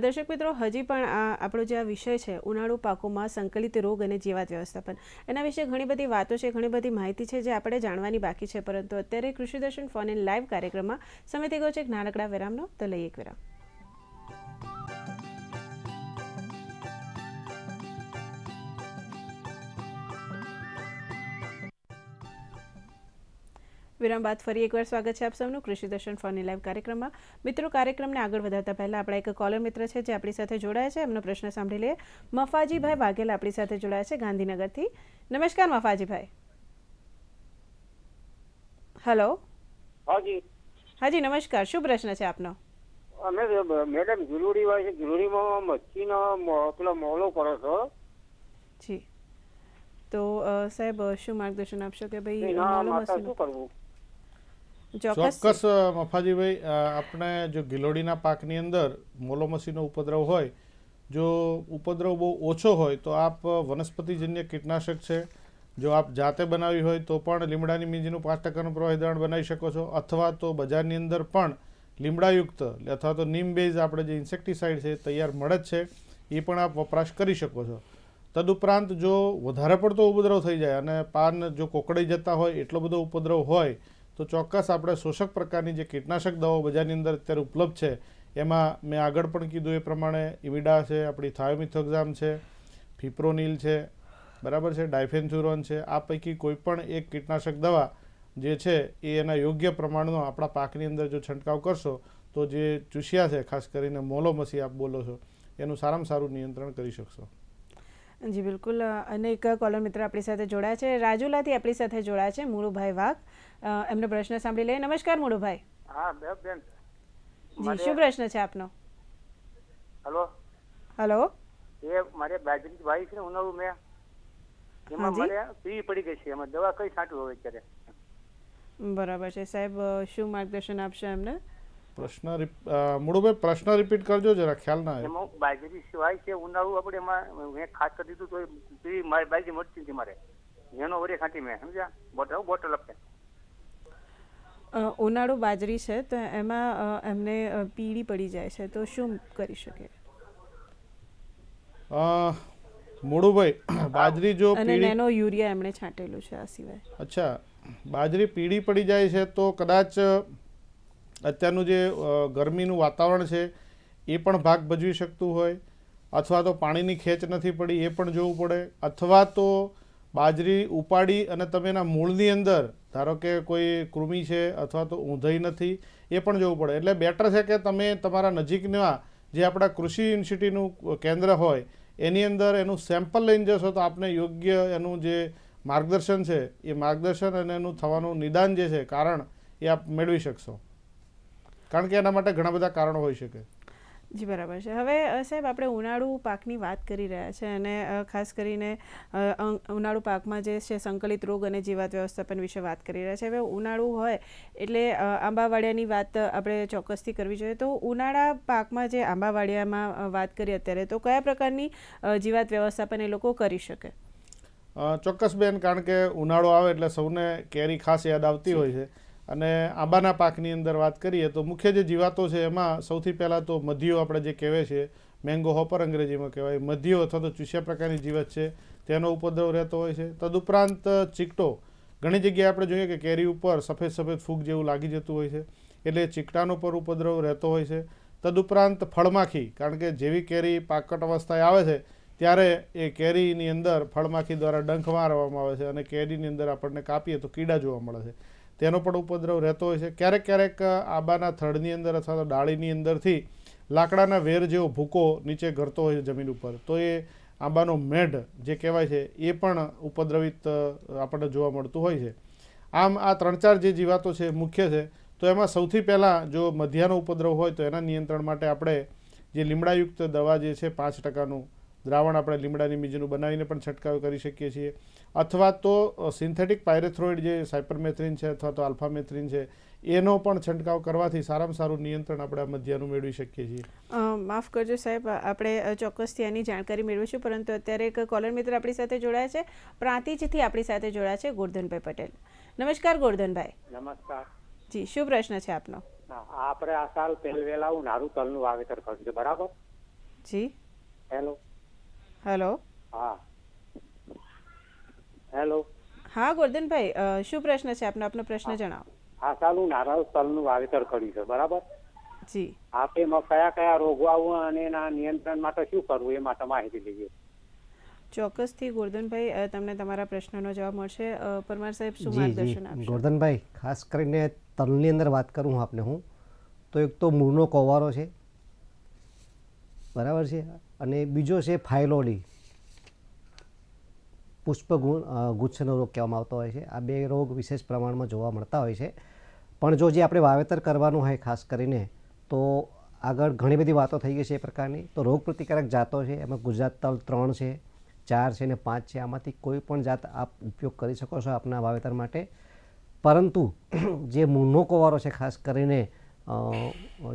S1: દર્શક મિત્રો, હજી પણ આપણો જે આ વિષય છે ઉનાળુ પાકોમાં સંકલિત રોગ અને જીવાત વ્યવસ્થાપન, એના વિશે ઘણી બધી વાતો છે, ઘણી બધી માહિતી છે જે આપણે જાણવાની બાકી છે, પરંતુ અત્યારે કૃષિ દર્શન ફોન ઇન લાઈવ કાર્યક્રમમાં સમય થઈ ગયો છે એક નાનકડા વિરામનો, તો લઈએ એક વિરામ. વિરામ બાદ ફરી એકવાર સ્વાગત છે આપ સૌનું કૃષિ દર્શન ફોનની લાઈવ કાર્યક્રમમાં. મિત્રો, કાર્યક્રમને આગળ વધારતા પહેલા આપણા એક કોલર મિત્ર છે જે આપણી સાથે જોડાયા છે. એમનો પ્રશ્ન સાંભળી લઈએ. મફાજીભાઈ વાઘેલા આપણી સાથે જોડાયા છે ગાંધીનગરથી. નમસ્કાર મફાજીભાઈ. હેલો. હાજી નમસ્કાર. શું પ્રશ્ન છે આપનો?
S10: અમે મેડમ જુલુડી હોય છે, જુલુડીમાં મચ્છીનો પેલો મોલો કરો છો.
S1: જી, તો સાહેબ શું માર્ગદર્શન આપશો કે ભાઈ
S10: શું કરવું?
S2: ચોક્કસ મફાજીભાઈ, આપણે જો ગિલોડીના પાકની અંદર મોલોમસીનો ઉપદ્રવ હોય, જો ઉપદ્રવ બહુ ઓછો હોય તો આપ વનસ્પતિજન્ય કીટનાશક છે, જો આપ જાતે બનાવી હોય તો પણ લીમડાની મીંજનું 5% પ્રવાહી દ્રાવણ બનાવી શકો છો, અથવા તો બજારની અંદર પણ લીમડાયુક્ત અથવા તો નીમ બેઝ આપણે જે ઇન્સેક્ટિસાઇડ છે તૈયાર મળે જ છે, એ પણ આપ વપરાશ કરી શકો છો. તદુપરાંત જો વધારે પડતો ઉપદ્રવ થઈ જાય અને પાન જો કોકડાઈ જતા હોય, એટલો બધો ઉપદ્રવ હોય, તો ચોક્કસ આપણે શોષક પ્રકારની જે કીટનાશક દવાઓ બજારની અંદર અત્યારે ઉપલબ્ધ છે, એમાં મેં આગળ પણ કીધું એ પ્રમાણે ઇમિડા છે, આપણી થાયોમિથોક્ઝામ છે, ફિપ્રોનિલ છે, બરાબર છે, ડાયફેન્થ્યુરોન છે. આ પૈકી કોઈ પણ એક કીટનાશક દવા જે છે એ એના યોગ્ય પ્રમાણનો આપણા પાકની અંદર જો છંટકાવ કરશો તો જે ચૂસિયા છે, ખાસ કરીને મોલોમસી આપ બોલો છો, એનું સારામાં સારું નિયંત્રણ કરી શકશો.
S1: જી બિલકુલ. અને એક કોલર મિત્ર આપણી સાથે જોડાયા છે, રાજુલાથી આપણી સાથે જોડાયા છે મુળુભાઈ વાઘ. એમનો પ્રશ્ન સાંભળી લઈએ. નમસ્કાર મુળુભાઈ.
S10: હા બેન.
S1: જી, શું પ્રશ્ન છે આપનો? હેલો.
S10: એ મારે બાજરી વાવી છે ઉનાળુ મેં, એમાં મને પીળી પડી ગઈ છે, એમાં દવા કઈ છાંટવી હોય અત્યારે?
S1: બરાબર છે સાહેબ, શું માર્ગદર્શન આપશો એમને?
S2: મુળુભાઈ પ્રશ્ન રિપીટ કરજો જરા, ખ્યાલ ના
S10: આવ્યો. બાજરી સિવાય છે ઉનાળુ, આપણે એમાં મેં ખાસ કરી દીધું તો પીળી મારી બાજરી મળતી હતી મારે, એનો વરે ખાંટી મેં, સમજ્યા, બોટલ આપે.
S1: ઉનાળુ બાજરી છે તો એમાં એમને પીળી પડી જાય છે, તો શું કરી શકે?
S2: મુળુભાઈ, બાજરી જો
S1: અને નેનો યુરિયા એમણે છાંટેલું છે આ સિવાય.
S2: અચ્છા, બાજરી પીળી પડી જાય છે તો કદાચ અત્યારનું જે ગરમીનું વાતાવરણ છે એ પણ ભાગ ભજવી શકતું હોય, અથવા તો પાણીની ખેંચ નથી પડી એ પણ જોવું પડે, અથવા તો બાજરી ઉપાડી અને તમે એના મૂળની અંદર ધારો કે કોઈ કૃમિ છે અથવા તો ઊંધાઈ નથી એ પણ જોવું પડે. એટલે બેટર છે કે તમે તમારા નજીકના જે આપણા કૃષિ યુનિવર્સિટીનું કેન્દ્ર હોય એની અંદર એનું સેમ્પલ લઈને જશો તો આપને યોગ્ય એનું જે માર્ગદર્શન છે એ માર્ગદર્શન અને એનું થવાનું નિદાન જે છે કારણ એ આપ મેળવી શકશો, કારણ કે એના માટે ઘણા બધા કારણો હોઈ શકે.
S1: જી બરાબર છે. હવે સાહેબ, આપણે ઉનાળુ પાકની વાત કરી રહ્યા છે અને ખાસ કરીને ઉનાળુ પાકમાં જે છે સંકલિત રોગ અને જીવાત વ્યવસ્થાપન વિશે વાત કરી રહ્યા છે. હવે ઉનાળુ હોય એટલે આંબાવાડિયાની વાત આપણે ચોક્કસથી કરવી જોઈએ. તો ઉનાળા પાકમાં જે આંબાવાડિયામાં વાત કરી અત્યારે, તો કયા પ્રકારની જીવાત વ્યવસ્થાપન એ લોકો કરી શકે?
S2: ચોક્કસ બેન, કારણ કે ઉનાળો આવે એટલે સૌને કેરી ખાસ યાદ આવતી હોય છે, અને આંબાના પાકની અંદર વાત કરીએ તો મુખ્ય જે જીવાતો છે એમાં સૌથી પહેલાં તો મધ્યો આપણે જે કહેવાય છે, મેંગો હોપર અંગ્રેજીમાં કહેવાય, મધ્યો અથવા તો ચૂસિયા પ્રકારની જીવાત છે તેનો ઉપદ્રવ રહેતો હોય છે. તદુપરાંત ચીકટો, ઘણી જગ્યાએ આપણે જોઈએ કે કેરી ઉપર સફેદ સફેદ ફૂગ જેવું લાગી જતું હોય છે, એટલે ચીકટાનો પર ઉપદ્રવ રહેતો હોય છે. તદુપરાંત ફળમાખી, કારણ કે જેવી કેરી પાકટ અવસ્થાએ આવે છે ત્યારે એ કેરીની અંદર ફળમાખી દ્વારા ડંખ મારવામાં આવે છે અને કેરીની અંદર આપણને કાપીએ તો કીડા જોવા મળે છે, તેનો પણ ઉપદ્રવ રહેતો હોય છે. ક્યારેક ક્યારેક આંબાના થડની અંદર અથવા તો ડાળીની અંદરથી લાકડાના વેર જેવો ભૂકો નીચે ઘરતો હોય છે જમીન ઉપર, તો એ આંબાનો મેઢ જે કહેવાય છે એ પણ ઉપદ્રવિત આપણને જોવા મળતું હોય છે. આમ આ 3-4 જે જીવાતો છે મુખ્ય છે. તો એમાં સૌથી પહેલાં જો મધ્યાનો ઉપદ્રવ હોય તો એના નિયંત્રણ માટે આપણે જે લીમડાયુક્ત દવા જે છે 5%નું દ્રાવણ આપણે લીમડાની મીંજનું બનાવીને પણ છંટકાવ કરી શકીએ છીએ, અથવા તો સિન્થેટિક પાયરેથ્રોઇડ જે સાયપરમેથ્રિન છે અથવા તો આલ્ફામેથ્રિન છે એનો પણ છંટકાવ કરવાથી સારામાં સારું નિયંત્રણ આપણે મધ્યનું મેળવી શકીએ છીએ.
S1: માફ કરજો સાહેબ, આપણે ચોક્કસથી એની જાણકારી મેળવીશું, પરંતુ અત્યારે એક કોલર મિત્ર આપણી સાથે જોડાયા છે, પ્રાંતિજથી આપણી સાથે જોડાયા છે ગોરધનભાઈ પટેલ. નમસ્કાર ગોરધનભાઈ.
S11: નમસ્કાર
S1: જી, શું પ્રશ્ન છે આપનો?
S11: આપણે આ સાલ પહેલા નારું તલનું વાવેતર કર્યું છે, બરાબર?
S1: જી.
S11: હેલો.
S1: હા.
S11: હેલો.
S1: હા ગોરધનભાઈ, શું પ્રશ્ન છે આપનો? આપનો પ્રશ્ન જણાવો.
S11: આ સાલ હું નારાયણ તલનું વાવેતર કર્યું છે, બરાબર?
S1: જી.
S11: આપણે એમાં કયા કયા રોગો આવું અને એના નિયંત્રણ માટે શું કરવું એ માટે માહિતી લઈએ.
S1: ચોક્કસથી ગોરધનભાઈ તમને તમારા પ્રશ્નનો જવાબ મળશે. પરમાર સાહેબ શું
S4: જી
S1: માર્ગદર્શન
S4: જી
S1: આપશો?
S4: ગોરધનભાઈ, ખાસ કરીને તલની અંદર વાત કરું આપને હું, તો એક તો મૂળનો કોવારો છે, બરાબર છે, અને બીજો છે ફાયલોડી, ગુચ્છનો રોગ કહેવામાં આવતો હોય છે. આ બે રોગ વિશેષ પ્રમાણમાં જોવા મળતા હોય છે. પણ જો જે આપણે વાવેતર કરવાનું હોય ખાસ કરીને, તો આગળ ઘણી બધી વાતો થઈ ગઈ છે એ પ્રકારની. તો રોગ પ્રતિકારક જાતો છે, એમાં ગુજરાત તલ 3 છે, 4 છે ને 5 છે. આમાંથી કોઈ પણ જાત આપ ઉપયોગ કરી શકો છો આપના વાવેતર માટે. પરંતુ જે મૂળનો કોવારો છે, ખાસ કરીને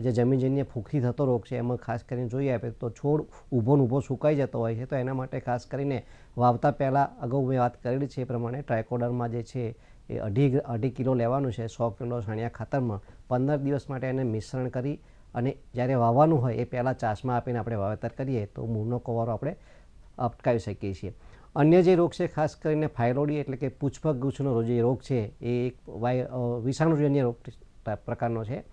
S4: જે જમીનજન્ય ફૂગથી થતો રોગ છે, એમાં ખાસ કરીને જોઈએ આપણે તો છોડ ઊભો સુકાઈ જતો હોય છે. તો એના માટે ખાસ કરીને વાવતા પહેલાં અગાઉ મેં વાત કરેલી છે એ પ્રમાણે ટ્રાયકોડર્મા જે છે એ અઢી કિલો લેવાનું છે 100 કિલો છાણિયા ખાતરમાં. 15 દિવસ માટે એને મિશ્રણ કરી અને જ્યારે વાવવાનું હોય એ પહેલાં ચાસમાં આપીને આપણે વાવેતર કરીએ તો મૂળનો કોવારો આપણે અટકાવી શકીએ છીએ. અન્ય જે રોગ છે ખાસ કરીને ફાયલોડી એટલે કે પૂંછપગ ગુચ્છનો જે રોગ છે એ એક વિષાણુજન્ય રોગ પ્રકારનો છે.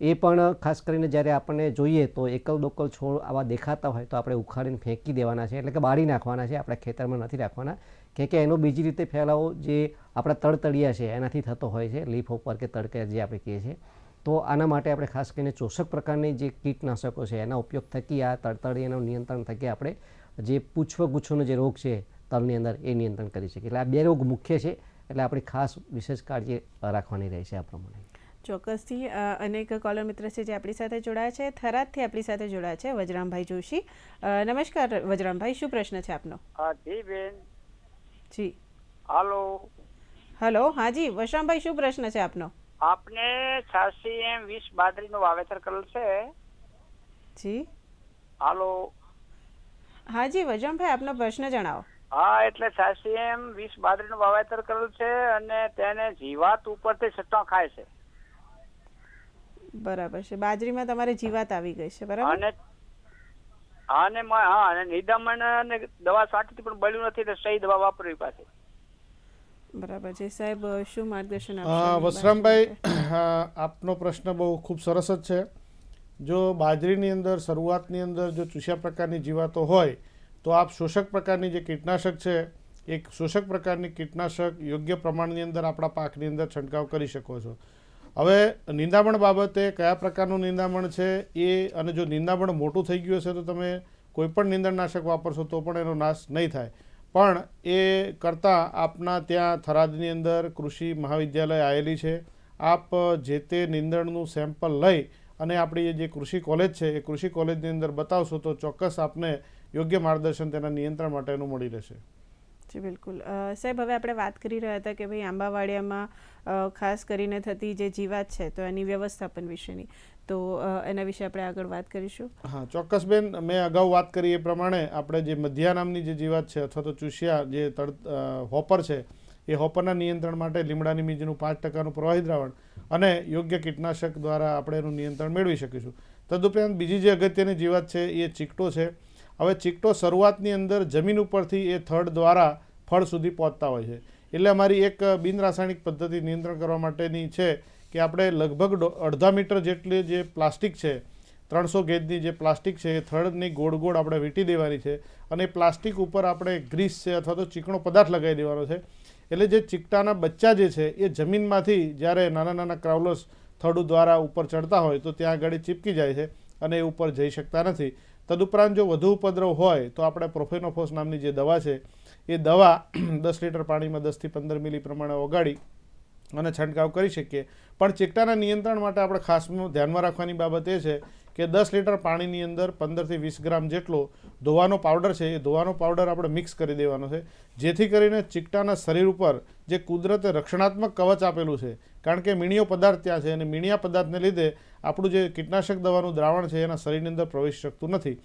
S4: એ પણ ખાસ કરીને જ્યારે આપણને જોઈએ તો એકલ દોકલ છોડ આવા દેખાતા હોય તો આપણે ઉખાડીને ફેંકી દેવાના છે, એટલે કે બાળી નાખવાના છે, આપણે ખેતરમાં નથી રાખવાના. કે એનો બીજી રીતે ફેલાવો જે આપણા તળતળિયા છે એનાથી થતો હોય છે, લીફ ઉપર કે તડકે જે આપણે કહીએ છીએ. તો આના માટે આપણે ખાસ કરીને ચોષક પ્રકારની જે કીટનાશકો છે એના ઉપયોગ થકી આ તળતળિયાનું નિયંત્રણ થકી આપણે જે પૂંછપગુચ્છોનો જે રોગ છે તલની અંદર એ નિયંત્રણ કરી શકીએ. એટલે આ બે રોગ મુખ્ય છે, એટલે આપણી ખાસ વિશેષ કાળજી રાખવાની રહે છે આ પ્રમાણે.
S1: ચોક્કસથી અનેક કોલર મિત્ર છે જે આપણી સાથે જોડાયા છે. થરાદથી આપણી સાથે જોડાયા છે વજરામભાઈ જોશી. નમસ્કાર વજરામભાઈ, શું પ્રશ્ન છે આપનો?
S9: જી બેન.
S1: જી
S9: હાલો.
S1: હલો, હાજી વજરામભાઈ, શું પ્રશ્ન છે આપનો?
S9: આપને 86M20 બાજરીનું વાવેતર કરેલ છે.
S1: જી
S9: હાલો.
S1: હાજી વજરામભાઈ, આપનો પ્રશ્ન જણાવો.
S9: હા, એટલે 86M20 બાજરીનું વાવેતર કરેલ છે અને તેને જીવાત ઉપરથી સટ્ટો ખાય છે.
S1: બરાબર છે. બાજરીમાં તમારે જીવાત આવી ગઈ છે, બરાબર?
S9: અને નિદામણ અને દવા છાંટી પણ બળ્યું નથી, એટલે સહી દવા વાપરવી પાસે.
S1: બરાબર છે. સાહેબ શું માર્ગદર્શન
S2: આપશો? વસરામભાઈ, આપનો પ્રશ્ન બહુ ખૂબ સરસ જ છે. જો બાજરીની અંદર શરૂઆતની અંદર જો ચૂસ્યા પ્રકારની જીવાતો હોય તો આપ શોષક પ્રકારની જે કીટનાશક છે એક શોષક પ્રકારની કીટનાશક યોગ્ય પ્રમાણની અંદર આપણા પાકની અંદર છંટકાવ કરી શકો છો. હવે નિંદામણ બાબતે કયા પ્રકારનું નિંદામણ છે એ, અને જો નિંદામણ મોટું થઈ ગયું હશે તો તમે કોઈ પણ નીંદણનાશક વાપરશો તો પણ એનો નાશ નહીં થાય. પણ એ કરતાં આપના ત્યાં થરાદની અંદર કૃષિ મહાવિદ્યાલય આવેલી છે. આપ જે તે નીંદણનું સેમ્પલ લઈ અને આપણી જે કૃષિ કોલેજ છે એ કૃષિ કોલેજની અંદર બતાવશો તો ચોક્કસ આપને યોગ્ય માર્ગદર્શન તેના નિયંત્રણ માટેનું મળી રહેશે.
S1: જી બિલકુલ. સાહેબ, હવે આપણે વાત કરી રહ્યા હતા કે ભાઈ આંબાવાડિયામાં ખાસ કરીને થતી જે જીવાત છે તો એની વ્યવસ્થાપન વિશેની, તો એના વિશે આપણે આગળ વાત કરીશું.
S2: હા ચોક્કસ બેન, મેં અગાઉ વાત કરી એ પ્રમાણે આપણે જે મધ્યા નામની જે જીવાત છે અથવા તો ચૂસિયા જે હોપર છે એ હોપરના નિયંત્રણ માટે લીમડાની મીજનું 5% પ્રવાહી દ્રાવણ અને યોગ્ય કીટનાશક દ્વારા આપણે એનું નિયંત્રણ મેળવી શકીશું. તદુપરાંત બીજી જે અગત્યની જીવાત છે એ ચીકટો છે. હવે ચીકટો શરૂઆતની અંદર જમીન ઉપરથી એ થડ દ્વારા ફળ સુધી પહોંચતા હોય છે. એટલે અમારી એક બિન રાસાયણિક પદ્ધતિ નિયંત્રણ કરવા માટેની છે કે આપણે લગભગ 1.5 મીટર જેટલી જે પ્લાસ્ટિક છે, 300 ગેજની જે પ્લાસ્ટિક છે એ થડની ગોળ આપણે વીંટી દેવાની છે અને પ્લાસ્ટિક ઉપર આપણે ગ્રીસ છે અથવા તો ચીકણો પદાર્થ લગાવી દેવાનો છે. એટલે જે ચીકટાના બચ્ચા જે છે એ જમીનમાંથી જ્યારે નાના ક્રાઉલર્સ થડ દ્વારા ઉપર ચડતા હોય તો ત્યાં આગળ ચીપકી જાય છે અને એ ઉપર જઈ શકતા નથી. તદુપરાંત જો વધુ ઉપદ્રવ હોય તો આપણે પ્રોફેનોફોસ નામની જે દવા છે એ દવા 10 લીટર પાણીમાં 10 થી 15 મિલી પ્રમાણે ઓગાળી અને છંટકાવ કરી શકીએ. પણ ચીકટાના નિયંત્રણ માટે આપણે ખાસ ધ્યાનમાં રાખવાની બાબત એ છે કે 10 લીટર પાણીની અંદર 15 થી 20 ગ્રામ જેટલો ધોવાનો પાવડર છે એ ધોવાનો પાવડર આપણે મિક્સ કરી દેવાનો છે, જેથી કરીને ચીકટાના શરીર ઉપર જે કુદરતે રક્ષણાત્મક કવચ આપેલું છે, કારણ કે મીણિયો પદાર્થ ત્યાં છે અને મીણિયા પદાર્થને લીધે આપણું જે કીટનાશક દવાનું દ્રાવણ છે એના શરીરની અંદર પ્રવેશી શકતું નથી.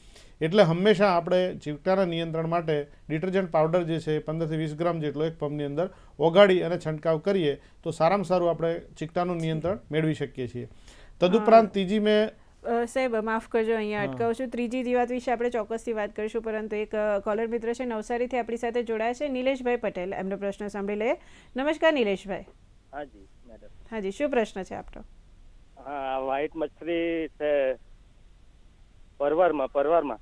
S2: એટલે હંમેશા આપણે ચીકટાના નિયંત્રણ માટે ડિટર્જન્ટ પાવડર જે છે 15 થી 20 ગ્રામ જેટલો એક પંપની અંદર ઓગાળી અને છંટકાવ કરીએ તો સારામાં સારું આપણે ચીકટાનું નિયંત્રણ મેળવી શકીએ છીએ. તદુપરાંત ત્રીજી મેં
S1: સાહેબ માફ કરજો, અહીંયા અટકાવું છું. ત્રીજી જીવાત વિશે આપણે ચોક્કસથી વાત કરીશું, પરંતુ એક કોલર મિત્ર છે નવસારીથી આપણી સાથે જોડાયા છે, નિલેશભાઈ પટેલ. એમનો પ્રશ્ન સાંભળી લઈએ. નમસ્કાર નિલેશભાઈ.
S12: હાજી મેડમ.
S1: હાજી, શું પ્રશ્ન છે આપનો?
S12: હા, વ્હાઈટ મચ્છરી છે પરવરમાં.
S1: પરવરમાં?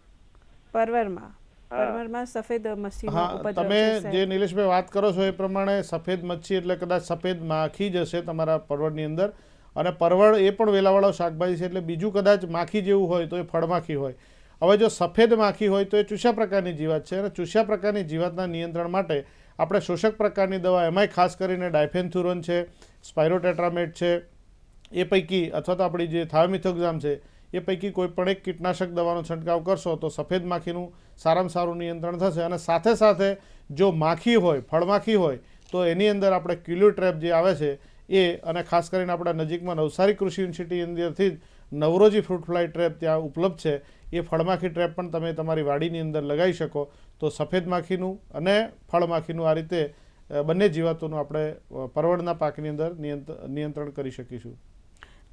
S1: પરમારમાં સફેદ મચ્છીનો
S2: હા,
S1: ઉપદ્રવ
S2: તમે
S1: છે, સાહેબ.
S2: જે નિલેશભાઈ વાત કરો છો એ પ્રમાણે સફેદ મચ્છી એટલે કદાચ સફેદ માખી જ હશે તમારા પરવળની અંદર. અને પરવળ એ પણ વેલાવાળો શાકભાજી છે, એટલે બીજું કદાચ માખી જેવું હોય તો એ ફળમાખી હોય. હવે જો સફેદ માખી હોય તો એ ચૂસ્યા પ્રકારની જીવાત છે, અને ચૂસ્યા પ્રકારની જીવાતના નિયંત્રણ માટે આપણે શોષક પ્રકારની દવા, એમાંય ખાસ કરીને ડાયફેન્થ્યુરોન છે, સ્પાયરોટેટ્રામેટ છે, એ પૈકી અથવા તો આપણી જે થાયોમિથોક્ઝામ છે એ પૈકી કોઈ પણ એક કીટનાશક દવાનો છંટકાવ કરશો તો સફેદ માખીનું સારામાં સારું નિયંત્રણ થશે. અને સાથે સાથે જો માખી હોય, ફળમાખી હોય, તો એની અંદર આપણે ક્યુલ્યુ ટ્રેપ જે આવે છે એ, અને ખાસ કરીને આપણા નજીકમાં નવસારી કૃષિ યુનિવર્સિટી અંદરથી જ નવરોજી ફ્રૂટ ફ્લાય ટ્રેપ ત્યાં ઉપલબ્ધ છે. એ ફળમાખી ટ્રેપ પણ તમે તમારી વાડીની અંદર લગાવી શકો તો સફેદ માખીનું અને ફળમાખીનું આ રીતે બંને જીવાતોનું આપણે પરવળના પાકની અંદર નિયંત્રણ કરી શકીશું.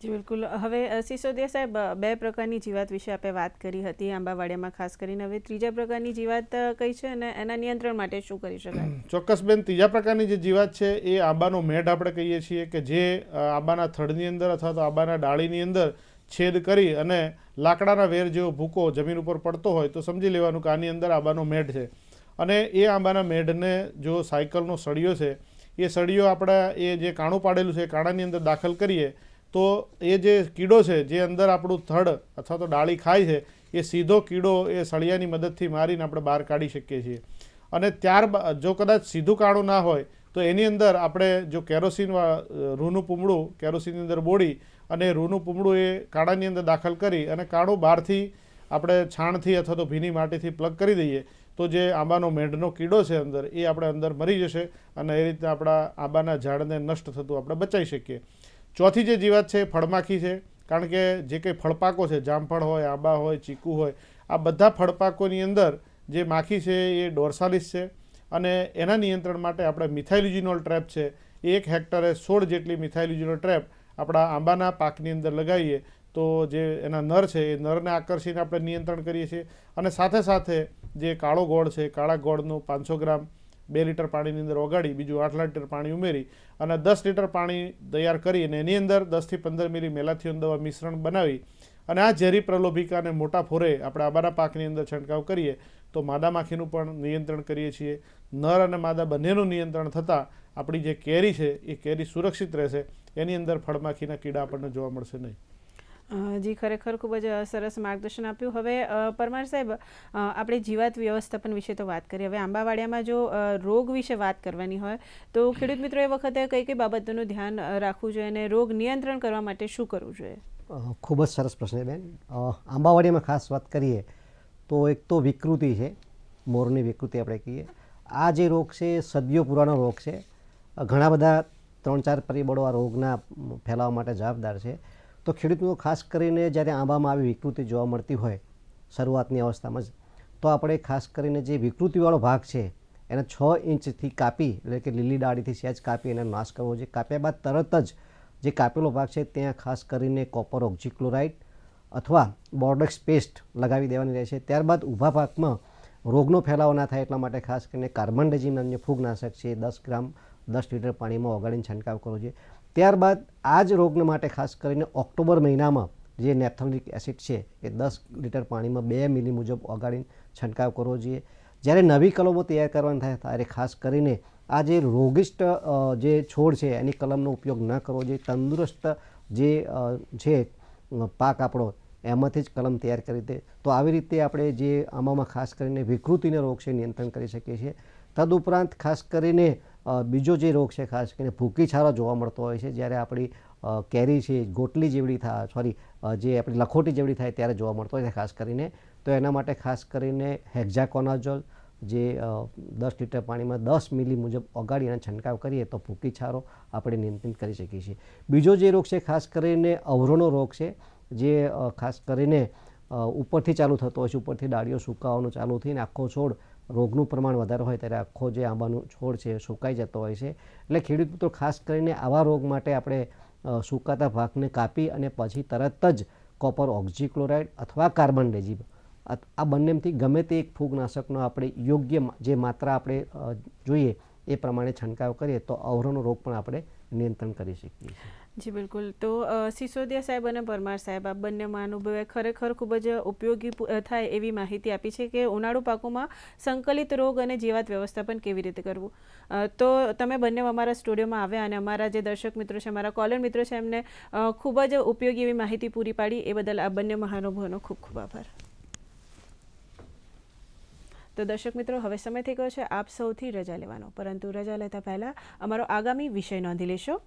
S1: જી બિલકુલ. હવે સિસોદિયા સાહેબ, 2 પ્રકારની જીવાત વિશે આપણે વાત કરી હતી આંબાવાડિયામાં ખાસ કરીને. હવે ત્રીજા પ્રકારની જીવાત કઈ છે અને એના નિયંત્રણ માટે શું કરી શકાય?
S2: ચોક્કસ બેન, ત્રીજા પ્રકારની જે જીવાત છે એ આંબાનો મેઢ આપણે કહીએ છીએ, કે જે આંબાના થડની અંદર અથવા તો આંબાના ડાળીની અંદર છેદ કરી અને લાકડાના વેર જેવો ભૂકો જમીન ઉપર પડતો હોય તો સમજી લેવાનું કે આની અંદર આંબાનો મેઢ છે. અને એ આંબાના મેઢને જો સાયકલનો સળિયો છે એ સળિયો આપણે એ જે કાણું પાડેલું છે એ કાણાની અંદર દાખલ કરીએ તો એ જે કીડો છે જે અંદર આપણું થડ અથવા તો ડાળી ખાય છે એ સીધો કીડો એ સળિયાની મદદથી મારીને આપણે બહાર કાઢી શકીએ છીએ. અને ત્યારબાદ જો કદાચ સીધું કાણું ના હોય તો એની અંદર આપણે જો કેરોસીન રૂનું પૂમડું કેરોસીનની અંદર બોળી અને રૂનું પૂમડું એ કાણાની અંદર દાખલ કરી અને કાણું બહારથી આપણે છાણથી અથવા તો ભીની માટીથી પ્લગ કરી દઈએ તો જે આંબાનો મેઢનો કીડો છે અંદર એ આપણે અંદર મરી જશે અને એ રીતે આપણા આંબાના ઝાડને નષ્ટ થતું આપણે બચાવી શકીએ. ચોથી જે જીવાત છે એ ફળમાખી છે, કારણ કે જે કંઈ ફળપાકો છે, જામફળ હોય, આંબા હોય, ચીકુ હોય, આ બધા ફળપાકોની અંદર જે માખી છે એ ડોર્સાલિસ છે. અને એના નિયંત્રણ માટે આપણે મિથાઇલ્યુજીનોલ ટ્રેપ છે એ 1 હેક્ટરે 16 જેટલી મિથાઇલ્યુજીનોલ ટ્રેપ આપણા આંબાના પાકની અંદર લગાવીએ તો જે એના નર છે એ નરને આકર્ષીને આપણે નિયંત્રણ કરીએ છીએ. અને સાથે સાથે જે કાળો ગોળ છે, કાળા ગોળનું 500 ગ્રામ 2 લીટર પાણીની અંદર ઓગાળી બીજું 8 લીટર પાણી ઉમેરી અને 10 લીટર પાણી તૈયાર કરી અને એની અંદર 10 થી 15 મિલી મેલાથિયોન દવા મિશ્રણ બનાવી અને આ ઝેરી પ્રલોભિકાને મોટા ફોરે આપણે આંબાના પાકની અંદર છંટકાવ કરીએ તો માદા માખીનું પણ નિયંત્રણ કરીએ છીએ. નર અને માદા બંનેનું નિયંત્રણ થતાં આપણી જે કેરી છે એ કેરી સુરક્ષિત રહેશે, એની અંદર ફળમાખીના કીડા આપણને જોવા મળશે નહીં.
S1: જી, ખરેખર ખૂબ જ સરસ માર્ગદર્શન આપ્યું. હવે પરમાર સાહેબ, આપણે જીવાત વ્યવસ્થાપન વિશે તો વાત કરી. હવે આંબાવાડિયામાં જો રોગ વિશે વાત કરવાની હોય તો ખેડૂત મિત્રો એ વખતે કઈ કઈ બાબતોનું ધ્યાન રાખવું જોઈએ અને રોગ નિયંત્રણ કરવા માટે શું કરવું જોઈએ?
S4: ખૂબ જ સરસ પ્રશ્ન બેન. આંબાવાડિયામાં ખાસ વાત કરીએ તો એક તો વિકૃતિ છે, મોરની વિકૃતિ આપણે કહીએ. આ જે રોગ છે સદીઓ પુરાનો રોગ છે. ઘણા બધા 3-4 પરિબળો આ રોગના ફેલાવા માટે જવાબદાર છે. તો ખેડૂત મિત્રો ખાસ કરીને જ્યારે આંબામાં આવી વિકૃતિ જોવા મળતી હોય શરૂઆતની અવસ્થામાં જ તો આપણે ખાસ કરીને જે વિકૃતિવાળો ભાગ છે એને 6 ઇંચથી કાપી, એટલે કે લીલી ડાળીથી સહેજ કાપી એને નાશ કરવો જોઈએ. કાપ્યા બાદ તરત જ જે કાપેલો ભાગ છે ત્યાં ખાસ કરીને કોપર ઓક્ઝીક્લોરાઇડ અથવા બોર્ડેક્સ પેસ્ટ લગાવી દેવાની રહેશે. ત્યારબાદ ઊભા પાકમાં રોગનો ફેલાવો ના થાય એટલા માટે ખાસ કરીને કાર્બનડાઝિમ નામનું ફૂગનાશક છે 10 ગ્રામ 10 લીટર પાણીમાં ઓગાળીને છંટકાવ કરવો જોઈએ. ત્યારબાદ આ જ રોગને માટે ખાસ કરીને ઓક્ટોબર મહિનામાં જે નેપ્થોલિક એસિડ છે એ 10 લીટર પાણીમાં 2 મિલી મુજબ ઓગાળીને છંટકાવ કરવો જોઈએ. જ્યારે નવી કલમો તૈયાર કરવાની થાય ત્યારે ખાસ કરીને આ જે રોગિષ્ટ જે છોડ છે એની કલમનો ઉપયોગ ન કરવો જોઈએ. તંદુરસ્ત જે છે પાક આપણો એમાંથી જ કલમ તૈયાર કરી દે તો આવી રીતે આપણે જે આમાં ખાસ કરીને વિકૃતિનો રોગ છે નિયંત્રણ કરી શકીએ છીએ. તદુપરાંત ખાસ કરીને બીજો જે રોગ છે ખાસ કરીને ભૂકી છારો જોવા મળતો હોય છે. જ્યારે આપણી કેરી છે ગોટલી જેવડી થાય જે આપણી લખોટી જેવડી થાય ત્યારે જોવા મળતો હોય છે ખાસ કરીને. તો એના માટે ખાસ કરીને હેક્ઝાકોનાઝોલ જે 10 લીટર પાણીમાં 10 મિલી મુજબ ઓગાળી અને છંટકાવ કરીએ તો ભૂકી છારો આપણે નિયંત્રિત કરી શકીએ છીએ. બીજો જે રોગ છે ખાસ કરીને અવરોનો રોગ છે જે ખાસ કરીને ઉપરથી ચાલુ થતો હોય છે. ઉપરથી ડાળીઓ સુકાવાનું ચાલુ થઈને આખો છોડ રોગનું પ્રમાણ વધારે હોય ત્યારે આખો જે આંબાનું છોડ છે સુકાઈ જતો હોય છે. એટલે ખેડૂત મિત્રો ખાસ કરીને આવા રોગ માટે આપણે સુકાતા ભાગને કાપી અને પછી તરત જ કોપર ઓક્ઝીક્લોરાઇડ અથવા કાર્બનડાઝિમ આ બંનેમાંથી ગમે તે એક ફૂગનાશકનો આપણે યોગ્ય જે માત્રા આપણે જોઈએ એ પ્રમાણે છંટકાવ કરીએ તો અવરોનો રોગ પણ આપણે નિયંત્રણ કરી શકીએ છીએ.
S1: જી બિલકુલ. તો સિસોદિયા સાહેબ અને પરમાર સાહેબ આ બંને મહાનુભાવોએ ખરેખર ખૂબ જ ઉપયોગી થાય એવી માહિતી આપી છે કે ઉનાળુ પાકોમાં સંકલિત રોગ અને જીવાત વ્યવસ્થાપન કેવી રીતે કરવું. તો તમે બંને અમારા સ્ટુડિયોમાં આવ્યા અને અમારા જે દર્શક મિત્રો છે, અમારા કોલર મિત્રો છે, એમને ખૂબ જ ઉપયોગી એવી માહિતી પૂરી પાડી. એ બદલ આ બંને મહાનુભાવોનો ખૂબ ખૂબ આભાર. તો દર્શક મિત્રો, હવે સમય થઈ ગયો છે આપ સૌથી રજા લેવાનો, પરંતુ રજા લેતા પહેલાં અમારો આગામી વિષય નોંધી લેશો.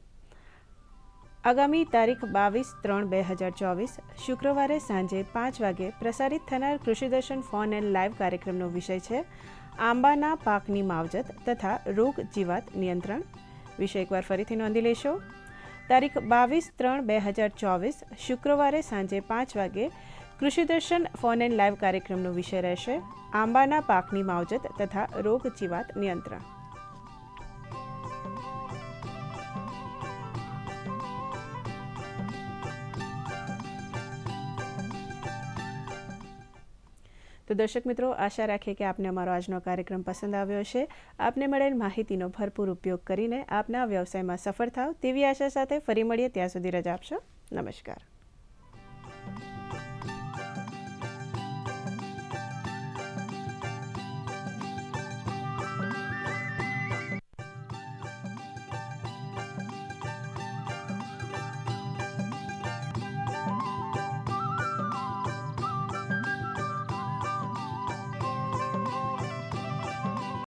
S1: આગામી તારીખ 22/3/2024 શુક્રવારે સાંજે 5 વાગે પ્રસારિત થનાર કૃષિ દર્શન ફોન એન્ડ લાઈવ કાર્યક્રમનો વિષય છે આંબાના પાકની માવજત તથા રોગ જીવાત નિયંત્રણ. વિષય એકવાર ફરીથી નોંધી લેશો. તારીખ 22/3/2024 શુક્રવારે સાંજે 5 વાગે કૃષિ દર્શન ફોન એન્ડ લાઈવ કાર્યક્રમનો વિષય રહેશે આંબાના પાકની માવજત તથા રોગ જીવાત નિયંત્રણ. તો દર્શક મિત્રો, આશા રાખીએ કે આપને અમારો આજનો કાર્યક્રમ પસંદ આવ્યો હશે. આપને મળેલ માહિતીનો ભરપૂર ઉપયોગ કરીને આપના વ્યવસાયમાં સફળ થાવ તેવી આશા સાથે ફરી મળીએ. ત્યાં સુધી રજા આપશો. નમસ્કાર.